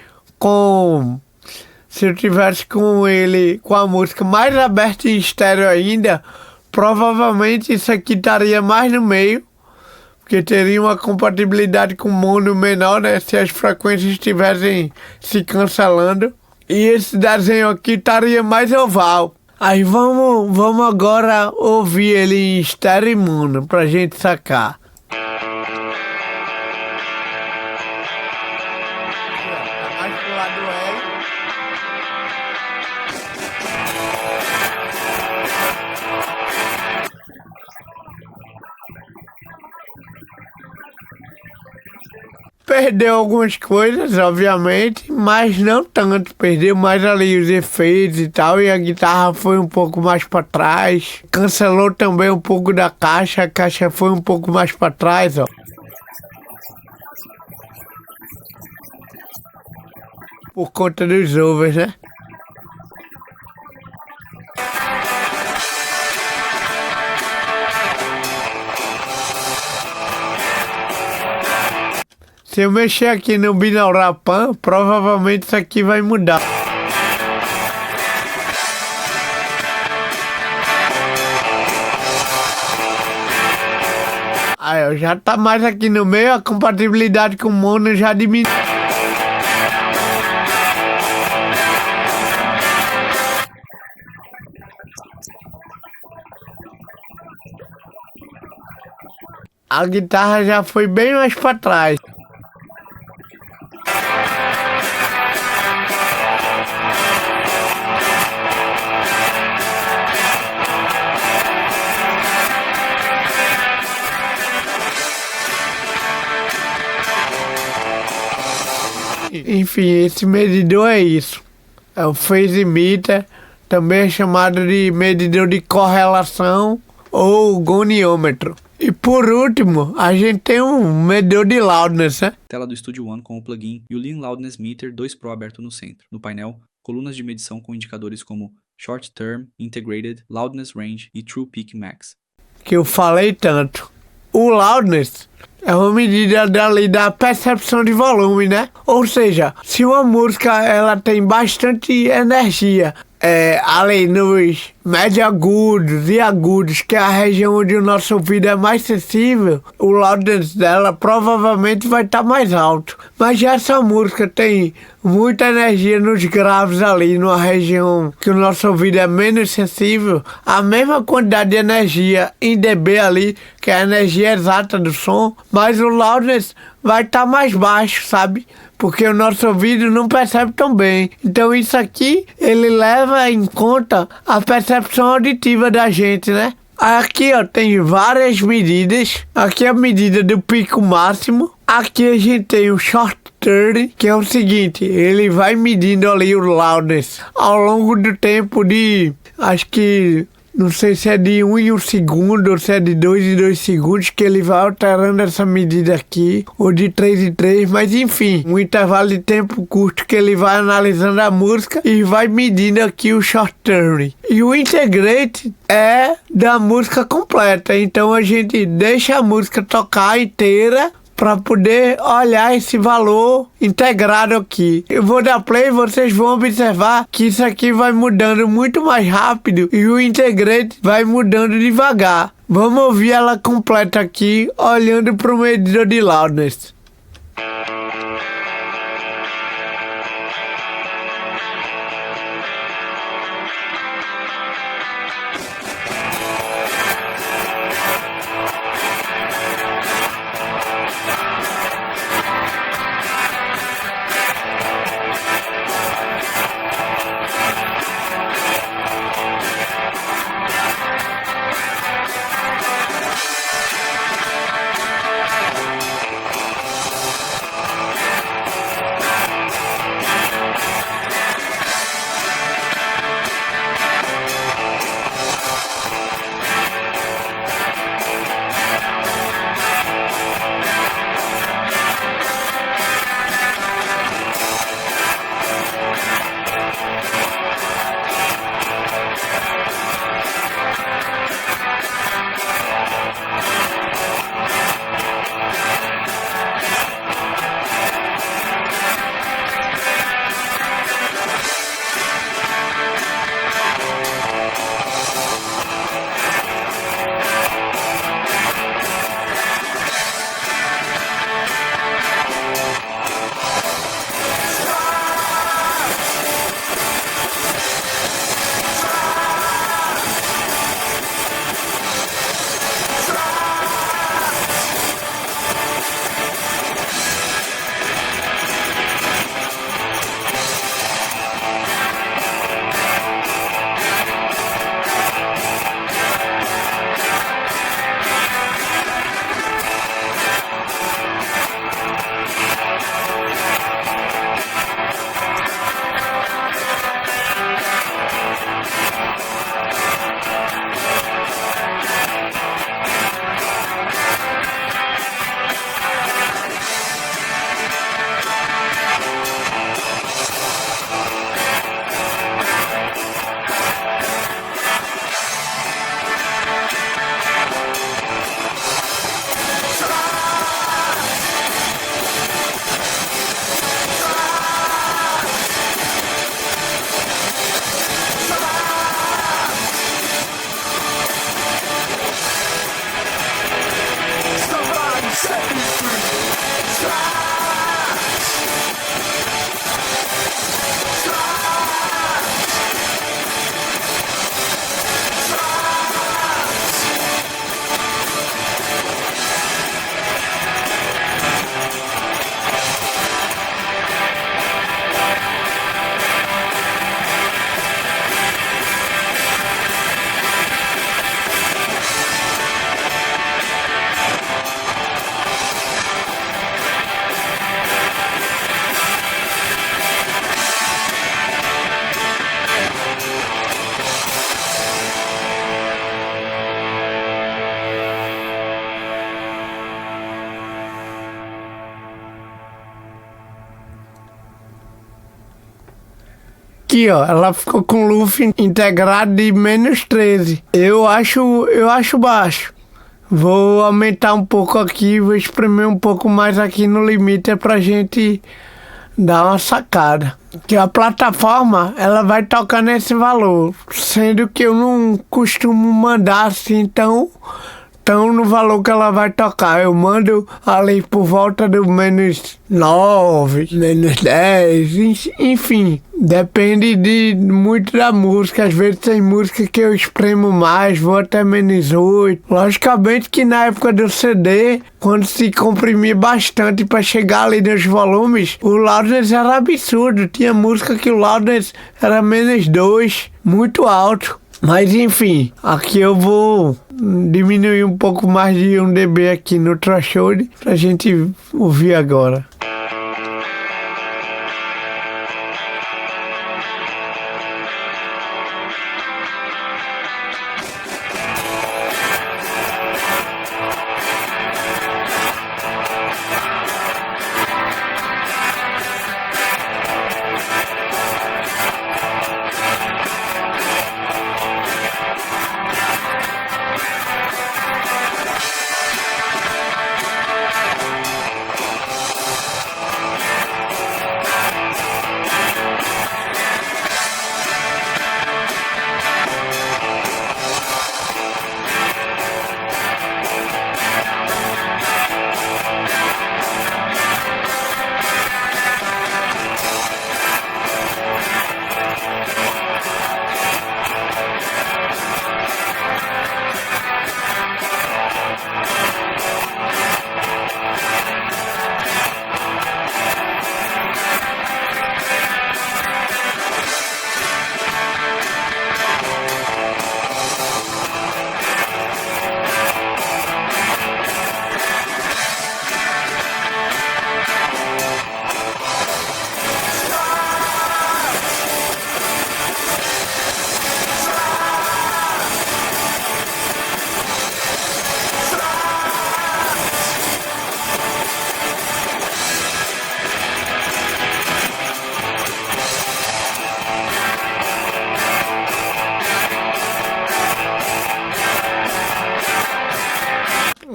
com ele, com a música mais aberta em estéreo ainda, provavelmente isso aqui estaria mais no meio, porque teria uma compatibilidade com mono menor, né? Se as frequências estivessem se cancelando. E esse desenho aqui estaria mais oval. Aí vamos agora ouvir ele em estéreo e mono pra gente sacar. Mais pro lado L. Perdeu algumas coisas, obviamente, mas não tanto. Perdeu mais ali os efeitos e tal, e a guitarra foi um pouco mais para trás. Cancelou também um pouco da caixa, a caixa foi um pouco mais para trás, ó. Por conta dos overs, né? Se eu mexer aqui no binaural pan, provavelmente isso aqui vai mudar. Aí, ó, já tá mais aqui no meio, a compatibilidade com o mono já diminui. A guitarra já foi bem mais para trás. Enfim, esse medidor é isso. É o phase meter, também é chamado de medidor de correlação ou goniômetro. E por último, a gente tem um medidor de loudness, né? Tela do Studio One com o plugin e o Lean Loudness Meter 2 Pro aberto no centro. No painel, colunas de medição com indicadores como Short Term, Integrated, Loudness Range e True Peak Max. Que eu falei tanto. O loudness é uma medida dali da percepção de volume, né? Ou seja, se uma música ela tem bastante energia, ali nos médio agudos e agudos, que é a região onde o nosso ouvido é mais sensível, o loudness dela provavelmente vai estar mais alto. Mas já essa música tem muita energia nos graves ali, numa região que o nosso ouvido é menos sensível, a mesma quantidade de energia em dB ali, que é a energia exata do som, mas o loudness vai estar mais baixo, sabe? Porque o nosso ouvido não percebe tão bem. Então isso aqui, ele leva em conta a percepção auditiva da gente, né? Aqui, ó, tem várias medidas. Aqui é a medida do pico máximo. Aqui a gente tem o short turn, que é o seguinte, ele vai medindo ali o loudness ao longo do tempo de, acho que, não sei se é de 1 em 1 segundo ou se é de 2 em 2 segundos, que ele vai alterando essa medida aqui, ou de 3 em 3, mas enfim, um intervalo de tempo curto que ele vai analisando a música e vai medindo aqui o short turn. E o integrate é da música completa, então a gente deixa a música tocar inteira para poder olhar esse valor integrado aqui. Eu vou dar play e vocês vão observar que isso aqui vai mudando muito mais rápido e o integrate vai mudando devagar. Vamos ouvir ela completa aqui, olhando para o medidor de loudness. aqui, ó. Ela ficou com loop integrado de -13. Eu acho baixo. Vou aumentar um pouco aqui, vou espremer um pouco mais aqui no limite, é pra gente dar uma sacada. Que a plataforma, ela vai tocar nesse valor, sendo que eu não costumo mandar assim tão no valor que ela vai tocar. Eu mando ali por volta do -9, -10, enfim. Depende muito da música. Às vezes tem música que eu espremo mais, vou até -8. Logicamente que na época do CD, quando se comprimia bastante para chegar ali nos volumes, o loudness era absurdo. Tinha música que o loudness era -2, muito alto. Mas enfim, aqui eu vou diminuir um pouco mais de 1 dB aqui no threshold pra gente ouvir agora.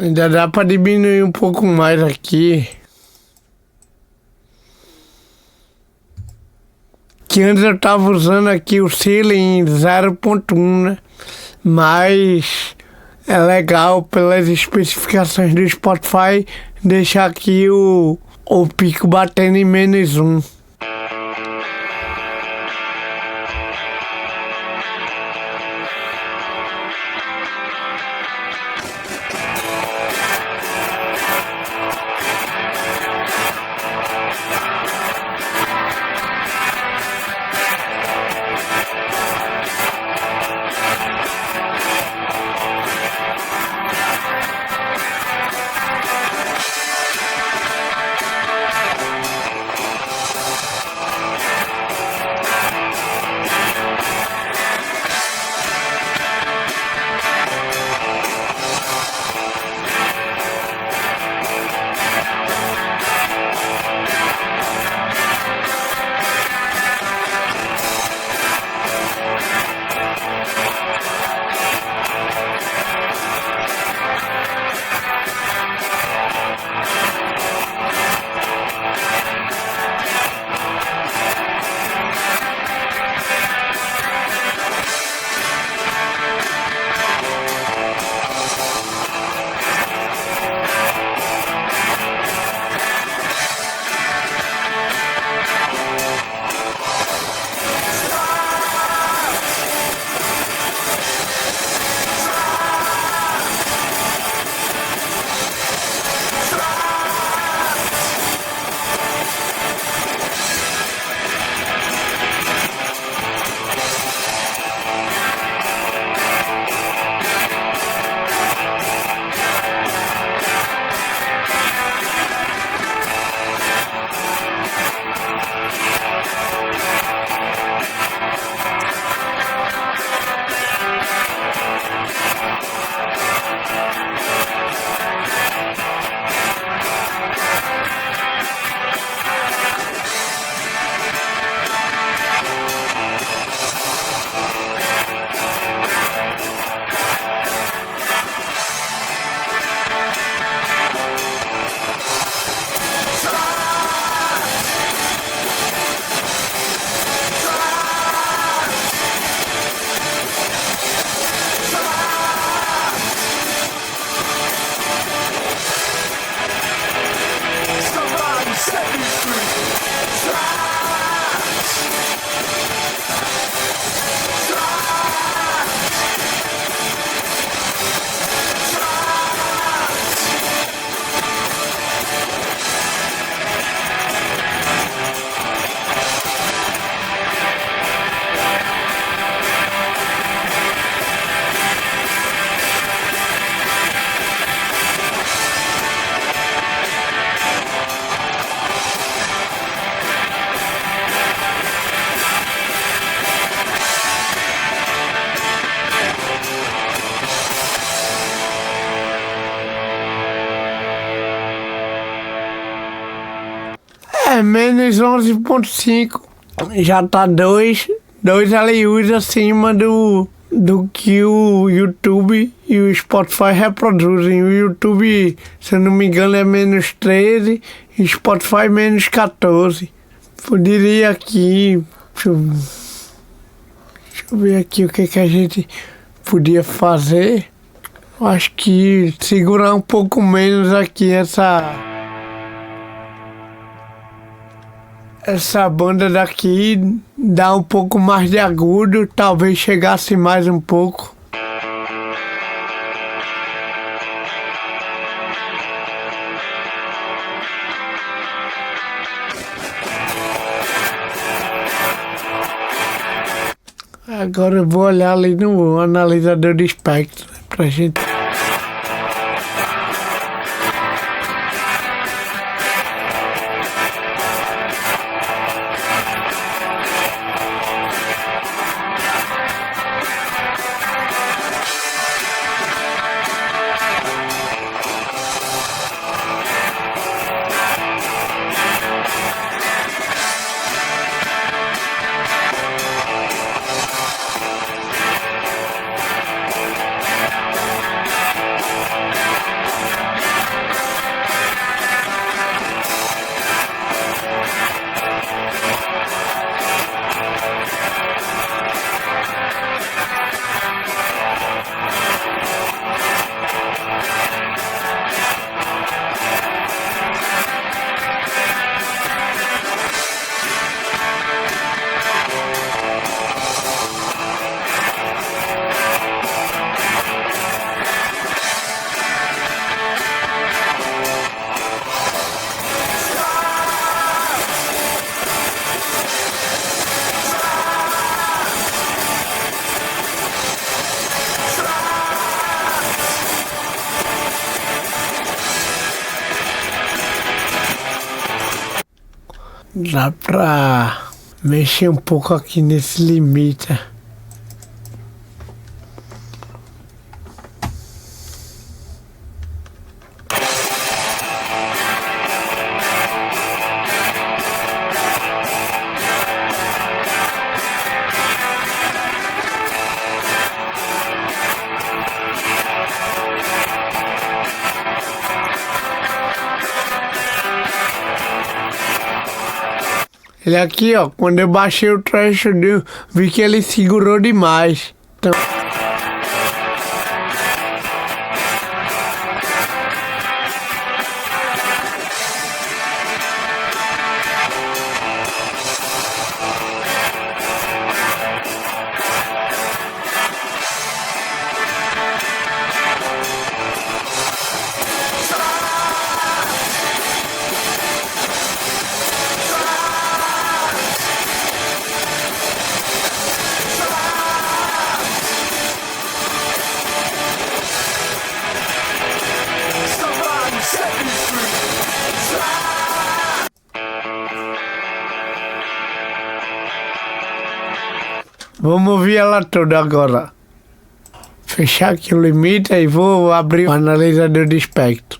Ainda dá pra diminuir um pouco mais aqui. Que antes eu tava usando aqui o ceiling 0.1, né? Mas é legal pelas especificações do Spotify deixar aqui o pico batendo em -1. menos 11,5. Já tá dois LUs acima do que o YouTube e o Spotify reproduzem. O YouTube, se eu não me engano, é menos 13 e o Spotify menos 14. Poderia aqui... Deixa eu ver aqui o que a gente podia fazer. Eu acho que segurar um pouco menos aqui essa banda daqui, dar um pouco mais de agudo, talvez chegasse mais um pouco. Agora eu vou olhar ali no analisador de espectro, né, pra gente... Dá pra mexer um pouco aqui nesse limite. Ele aqui, ó, quando eu baixei o threshold, eu vi que ele segurou demais. Então... Vamos ouvir ela toda agora. Fechar aqui o limite e vou abrir o analisador de espectro.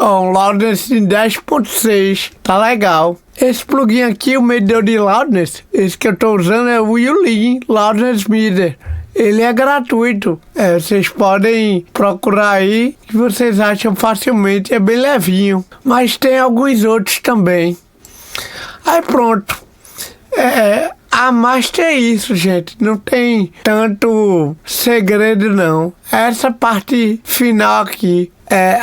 Ó, um Loudness em 10.6, tá legal. Esse plugin aqui, o medidor de Loudness, esse que eu tô usando é o Yulin Loudness Meter. Ele é gratuito, vocês podem procurar aí, que vocês acham facilmente, é bem levinho. Mas tem alguns outros também. Aí pronto. A master é isso, gente. Não tem tanto segredo, não. Essa parte final aqui.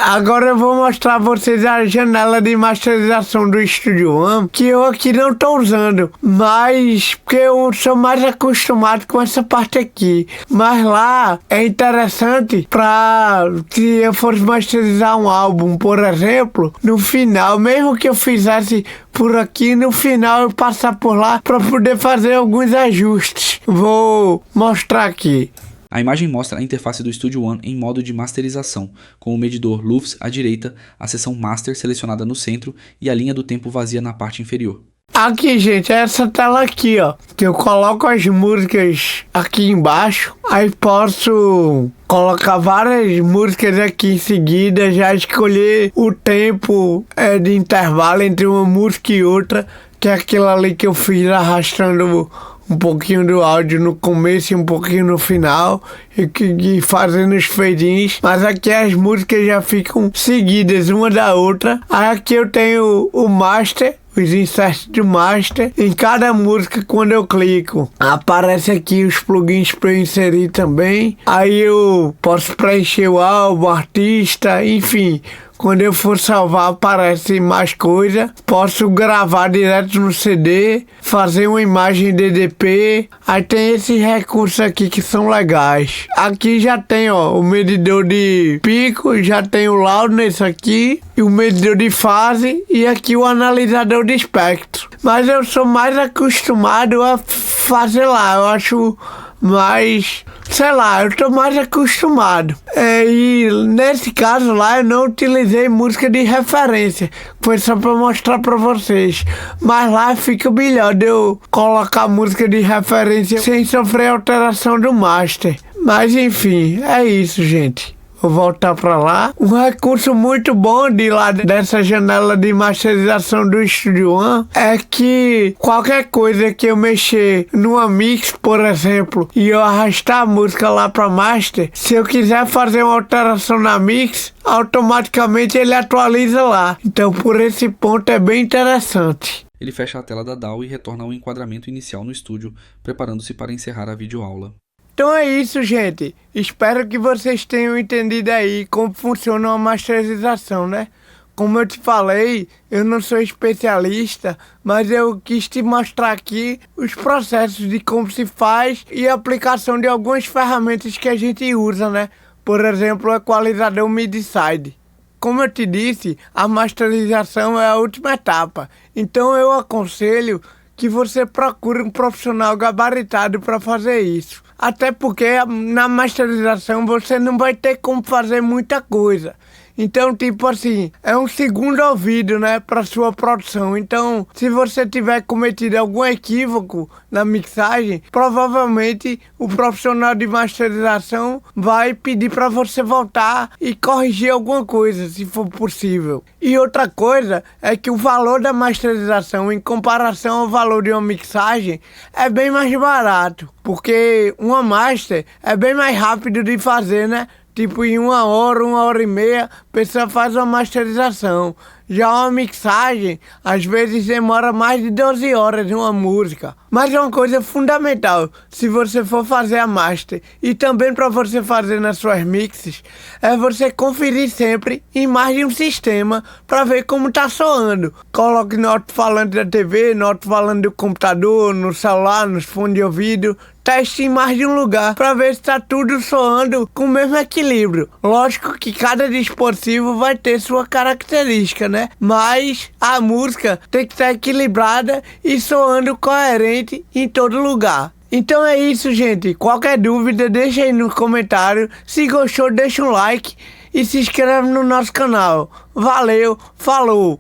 Agora eu vou mostrar a vocês a janela de masterização do Studio One, que eu aqui não estou usando, mas porque eu sou mais acostumado com essa parte aqui. Mas lá é interessante para se eu fosse masterizar um álbum, por exemplo, no final, mesmo que eu fizesse por aqui, no final eu passar por lá para poder fazer alguns ajustes. Vou mostrar aqui. A imagem mostra a interface do Studio One em modo de masterização, com o medidor LUFS à direita, a seção Master selecionada no centro e a linha do tempo vazia na parte inferior. Aqui, gente, é essa tela aqui, ó, que eu coloco as músicas aqui embaixo, aí posso colocar várias músicas aqui em seguida, já escolher o tempo de intervalo entre uma música e outra, que é aquilo ali que eu fiz arrastando um pouquinho do áudio no começo e um pouquinho no final e fazendo os fade-ins, mas aqui as músicas já ficam seguidas uma da outra. Aí aqui eu tenho o master, os inserts do master. Em cada música, quando eu clico, aparece aqui os plugins para eu inserir também. Aí eu posso preencher o álbum, artista, enfim. Quando eu for salvar, aparece mais coisa. Posso gravar direto no CD, fazer uma imagem DDP. Aí tem esses recursos aqui que são legais. Aqui já tem, ó, o medidor de pico, já tem o loudness aqui, e o medidor de fase, e aqui o analisador de espectro. Mas eu sou mais acostumado a fazer lá, eu acho mais, sei lá, eu tô mais acostumado. E nesse caso lá eu não utilizei música de referência, foi só para mostrar para vocês. Mas lá fica melhor de eu colocar música de referência sem sofrer alteração do master. Mas enfim, é isso, gente. Vou voltar para lá. Um recurso muito bom de lá dessa janela de masterização do Studio One é que qualquer coisa que eu mexer numa mix, por exemplo, e eu arrastar a música lá para master, se eu quiser fazer uma alteração na mix, automaticamente ele atualiza lá. Então por esse ponto é bem interessante. Ele fecha a tela da DAW e retorna ao enquadramento inicial no estúdio, preparando-se para encerrar a videoaula. Então é isso, gente. Espero que vocês tenham entendido aí como funciona uma masterização, né? Como eu te falei, eu não sou especialista, mas eu quis te mostrar aqui os processos de como se faz e a aplicação de algumas ferramentas que a gente usa, né? Por exemplo, o equalizador MIDI-Side. Como eu te disse, a masterização é a última etapa. Então eu aconselho que você procure um profissional gabaritado para fazer isso. Até porque na masterização você não vai ter como fazer muita coisa. Então, tipo assim, é um segundo ouvido, né, para sua produção. Então, se você tiver cometido algum equívoco na mixagem, provavelmente o profissional de masterização vai pedir para você voltar e corrigir alguma coisa, se for possível. E outra coisa é que o valor da masterização em comparação ao valor de uma mixagem é bem mais barato, porque uma master é bem mais rápido de fazer, né? Tipo, em 1 hora e meia, a pessoa faz uma masterização. Já uma mixagem, às vezes demora mais de 12 horas uma música. Mas é uma coisa fundamental, se você for fazer a master, e também para você fazer nas suas mixes, é você conferir sempre em mais de um sistema para ver como tá soando. Coloque no alto-falante da TV, no alto-falante do computador, no celular, nos fones de ouvido. Teste em mais de um lugar para ver se está tudo soando com o mesmo equilíbrio. Lógico que cada dispositivo vai ter sua característica, né? Mas a música tem que estar equilibrada e soando coerente em todo lugar. Então é isso, gente. Qualquer dúvida, deixa aí no comentário. Se gostou, deixa um like e se inscreve no nosso canal. Valeu, falou!